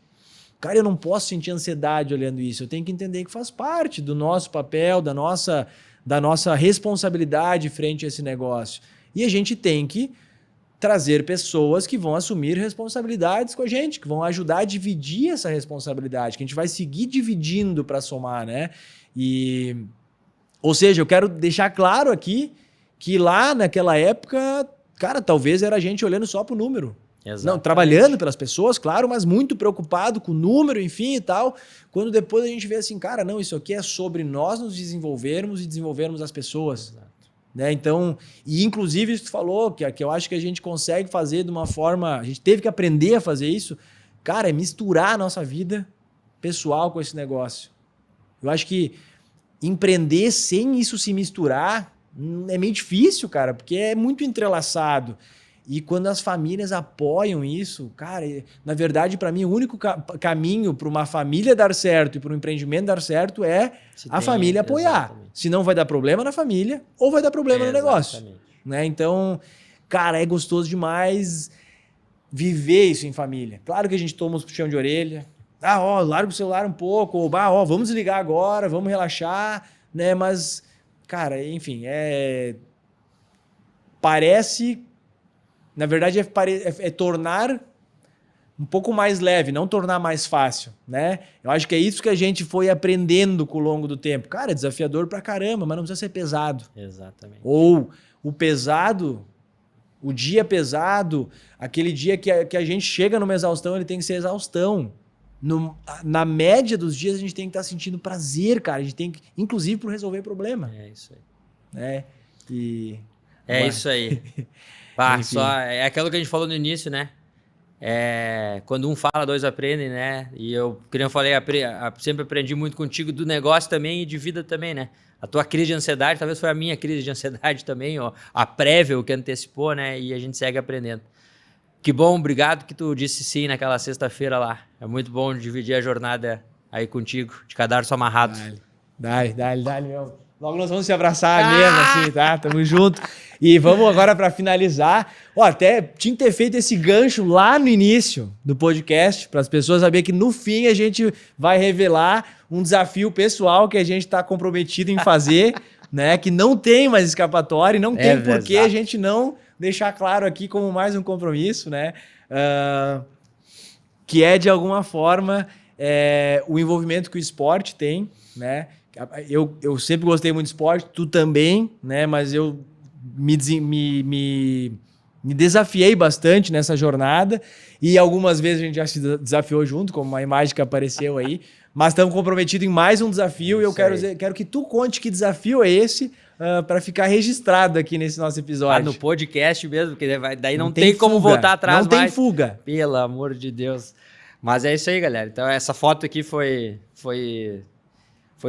Cara, eu não posso sentir ansiedade olhando isso. Eu tenho que entender que faz parte do nosso papel, da nossa responsabilidade frente a esse negócio. E a gente tem que trazer pessoas que vão assumir responsabilidades com a gente, que vão ajudar a dividir essa responsabilidade, que a gente vai seguir dividindo para somar, né? Ou seja, eu quero deixar claro aqui que lá naquela época, cara, talvez era a gente olhando só pro número. Exatamente. Não, trabalhando pelas pessoas, claro, mas muito preocupado com o número, enfim e tal. Quando depois a gente vê assim, cara, não, isso aqui é sobre nós nos desenvolvermos e desenvolvermos as pessoas. Exato. Né? Então, e inclusive isso que tu falou, que eu acho que a gente consegue fazer de uma forma, a gente teve que aprender a fazer isso, cara, é misturar a nossa vida pessoal com esse negócio. Eu acho que empreender sem isso se misturar é meio difícil, cara, porque é muito entrelaçado. E quando as famílias apoiam isso, cara, na verdade, para mim, o único caminho para uma família dar certo e para um empreendimento dar certo é família apoiar. Exatamente. Senão vai dar problema na família ou vai dar problema no negócio. Exatamente. Né? Então, cara, é gostoso demais viver isso em família. Claro que a gente toma uns puxão de orelha. Larga o celular um pouco. Ou, vamos desligar agora, vamos relaxar. Né? Mas, cara, enfim, parece... Na verdade, é tornar um pouco mais leve, não tornar mais fácil, né? Eu acho que é isso que a gente foi aprendendo com o longo do tempo. Cara, é desafiador pra caramba, mas não precisa ser pesado. Exatamente. Ou o pesado, o dia pesado, aquele dia que a gente chega numa exaustão, ele tem que ser exaustão. Na média dos dias, a gente tem que estar sentindo prazer, cara. A gente tem que, inclusive, por resolver problema. É isso aí. Né? Isso aí. É aquilo que a gente falou no início, né? Quando um fala, dois aprendem, né? E eu, como eu falei, sempre aprendi muito contigo do negócio também e de vida também, né? A tua crise de ansiedade talvez foi a minha crise de ansiedade também, ó, a prévia, o que antecipou, né? E a gente segue aprendendo. Que bom, obrigado que tu disse sim naquela sexta-feira lá. É muito bom dividir a jornada aí contigo, de cadarço amarrado. Dale, meu. Logo nós vamos se abraçar mesmo, assim, tá? Tamo junto. E vamos agora para finalizar. Até tinha que ter feito esse gancho lá no início do podcast, para as pessoas saberem que no fim a gente vai revelar um desafio pessoal que a gente está comprometido em fazer, né? Que não tem mais escapatória e não tem por que a gente não deixar claro aqui como mais um compromisso, né? Que é, de alguma forma, o envolvimento que o esporte tem, né? Eu sempre gostei muito de esporte, tu também, né? Mas eu me desafiei bastante nessa jornada e algumas vezes a gente já se desafiou junto, como uma imagem que apareceu aí. Mas estamos comprometidos em mais um desafio e eu quero que tu conte que desafio é esse para ficar registrado aqui nesse nosso episódio. No podcast mesmo, porque daí não tem como voltar atrás. Não tem fuga. Pelo amor de Deus. Mas é isso aí, galera. Então essa foto aqui foi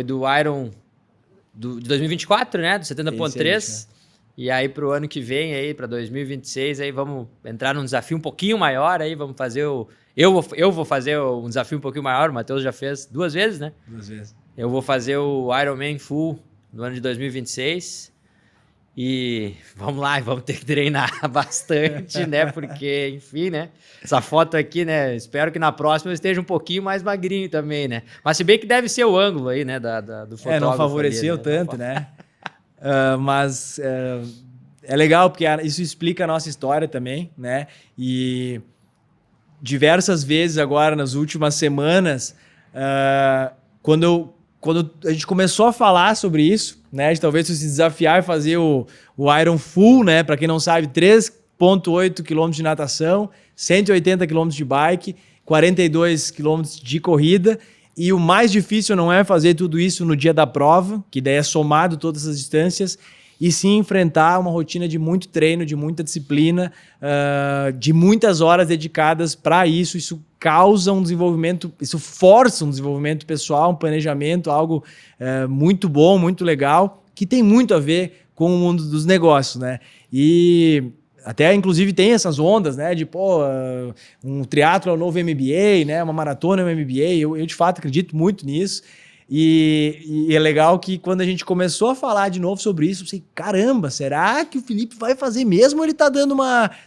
do Iron de 2024, né? Do 70.3. E aí pro ano que vem, aí para 2026, aí vamos entrar num desafio um pouquinho maior, aí vamos fazer eu vou fazer um desafio um pouquinho maior, o Matheus já fez 2 vezes, né? 2 vezes. Eu vou fazer o Ironman Full no ano de 2026. E vamos lá, vamos ter que treinar bastante, né? Porque, enfim, né? Essa foto aqui, né? Espero que na próxima eu esteja um pouquinho mais magrinho também, né? Mas se bem que deve ser o ângulo aí, né? Do fotógrafo. Não favoreceu ali, né? Tanto, né? Mas é legal porque isso explica a nossa história também, né? E diversas vezes agora, nas últimas semanas, quando a gente começou a falar sobre isso, né, de talvez se desafiar e fazer o Iron Full, né, para quem não sabe, 3,8 km de natação, 180 km de bike, 42 km de corrida, e o mais difícil não é fazer tudo isso no dia da prova, que daí é somado todas as distâncias, e sim enfrentar uma rotina de muito treino, de muita disciplina, de muitas horas dedicadas para isso. Isso causa um desenvolvimento, isso força um desenvolvimento pessoal, um planejamento, algo muito bom, muito legal, que tem muito a ver com o mundo dos negócios, né? E até, inclusive, tem essas ondas, né? De, um triatlo é o novo MBA, né? Uma maratona é um MBA. Eu, de fato, acredito muito nisso. E é legal que quando a gente começou a falar de novo sobre isso, eu pensei, caramba, será que o Felipe vai fazer mesmo ou ele tá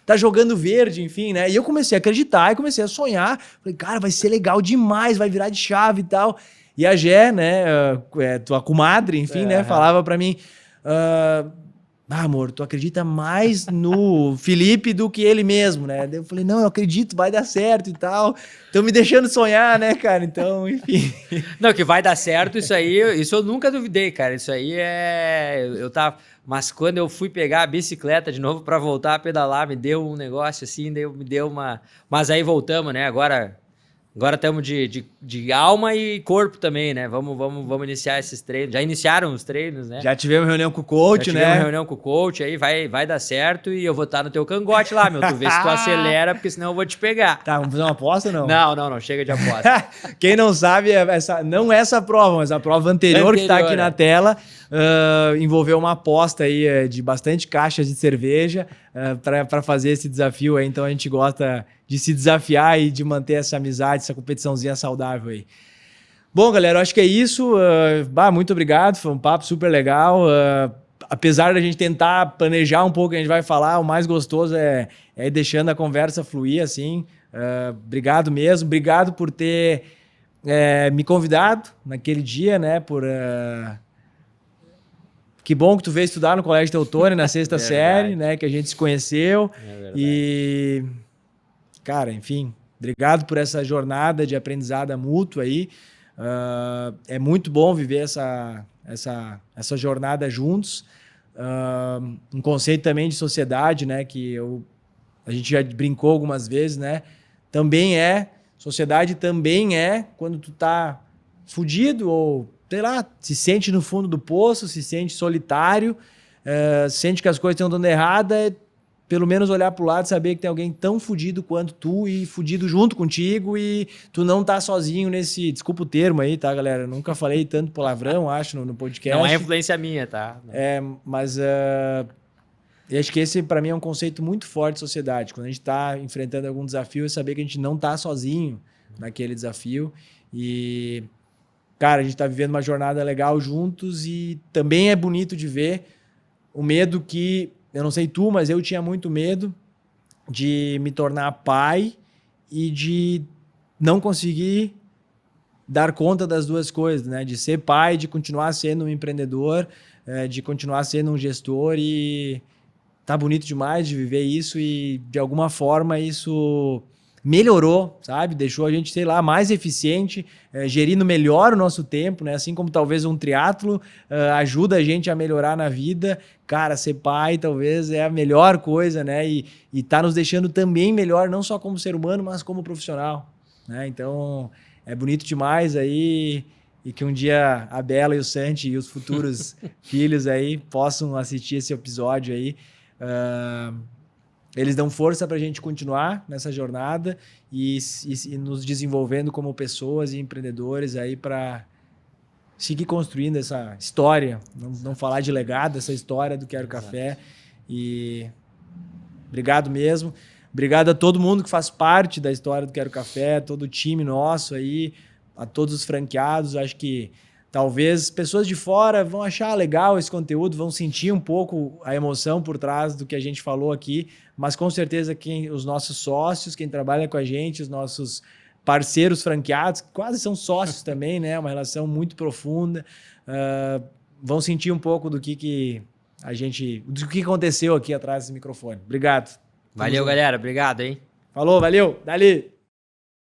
tá jogando verde, enfim, né? E eu comecei a acreditar e comecei a sonhar. Falei, cara, vai ser legal demais, vai virar de chave e tal. E a Gé, né, tua comadre, enfim, né, falava pra mim, amor, tu acredita mais no Felipe do que ele mesmo, né? Daí eu falei, não, eu acredito, vai dar certo e tal. Estão me deixando sonhar, né, cara? Então, enfim. Não, que vai dar certo, isso eu nunca duvidei, cara. Isso aí eu tava. Mas quando eu fui pegar a bicicleta de novo pra voltar a pedalar, me deu um negócio assim, me deu uma. Mas aí voltamos, né? Agora estamos de alma e corpo também, né? Vamos iniciar esses treinos. Já iniciaram os treinos, né? Já tivemos reunião com o coach, Já né? tivemos reunião com o coach, aí vai dar certo e eu vou estar no teu cangote lá, meu. Tu vê se tu acelera, porque senão eu vou te pegar. Tá, vamos fazer uma aposta ou não? Não, chega de aposta. Quem não sabe, não essa prova, mas a prova anterior que tá aqui na tela, envolveu uma aposta aí de bastante caixas de cerveja para fazer esse desafio aí. Então a gente gosta de se desafiar e de manter essa amizade, essa competiçãozinha saudável aí. Bom, galera, eu acho que é isso. Muito obrigado, foi um papo super legal. Apesar da gente tentar planejar um pouco o que a gente vai falar, o mais gostoso é ir deixando a conversa fluir, assim. Obrigado mesmo, obrigado por ter me convidado naquele dia, né? Que bom que tu veio estudar no Colégio Teutônia na sexta série, né? Que a gente se conheceu. E, cara, enfim, obrigado por essa jornada de aprendizado mútuo aí. É muito bom viver essa jornada juntos. Um conceito também de sociedade, né? Que a gente já brincou algumas vezes, né? Sociedade também é quando tu tá fudido ou, sei lá, se sente no fundo do poço, se sente solitário, sente que as coisas estão dando errada, pelo menos olhar pro lado e saber que tem alguém tão fudido quanto tu e fudido junto contigo e tu não tá sozinho nesse... Desculpa o termo aí, tá, galera? Eu nunca falei tanto palavrão, acho, no podcast. Não é influência minha, tá? Mas eu acho que esse, para mim, é um conceito muito forte de sociedade. Quando a gente tá enfrentando algum desafio, é saber que a gente não tá sozinho naquele desafio. E, cara, a gente tá vivendo uma jornada legal juntos e também é bonito de ver o medo que... Eu não sei tu, mas eu tinha muito medo de me tornar pai e de não conseguir dar conta das duas coisas, né? De ser pai, de continuar sendo um empreendedor, de continuar sendo um gestor e tá bonito demais de viver isso e de alguma forma isso melhorou, sabe? Deixou a gente, sei lá, mais eficiente, gerindo melhor o nosso tempo, né? Assim como talvez um triatlo ajuda a gente a melhorar na vida. Cara, ser pai talvez é a melhor coisa, né? E tá nos deixando também melhor, não só como ser humano, mas como profissional, né? Então, é bonito demais aí e que um dia a Bela e o Santi e os futuros filhos aí possam assistir esse episódio aí. Eles dão força para a gente continuar nessa jornada e nos desenvolvendo como pessoas e empreendedores aí para seguir construindo essa história, não falar de legado, essa história do Quero Café. E obrigado mesmo. Obrigado a todo mundo que faz parte da história do Quero Café, todo o time nosso aí, a todos os franqueados. Acho que talvez pessoas de fora vão achar legal esse conteúdo, vão sentir um pouco a emoção por trás do que a gente falou aqui, mas com certeza os nossos sócios, quem trabalha com a gente, os nossos parceiros franqueados, que quase são sócios também, né? Uma relação muito profunda, vão sentir um pouco do que aconteceu aqui atrás desse microfone. Obrigado. Valeu, galera. Obrigado, hein? Falou, valeu. Dali.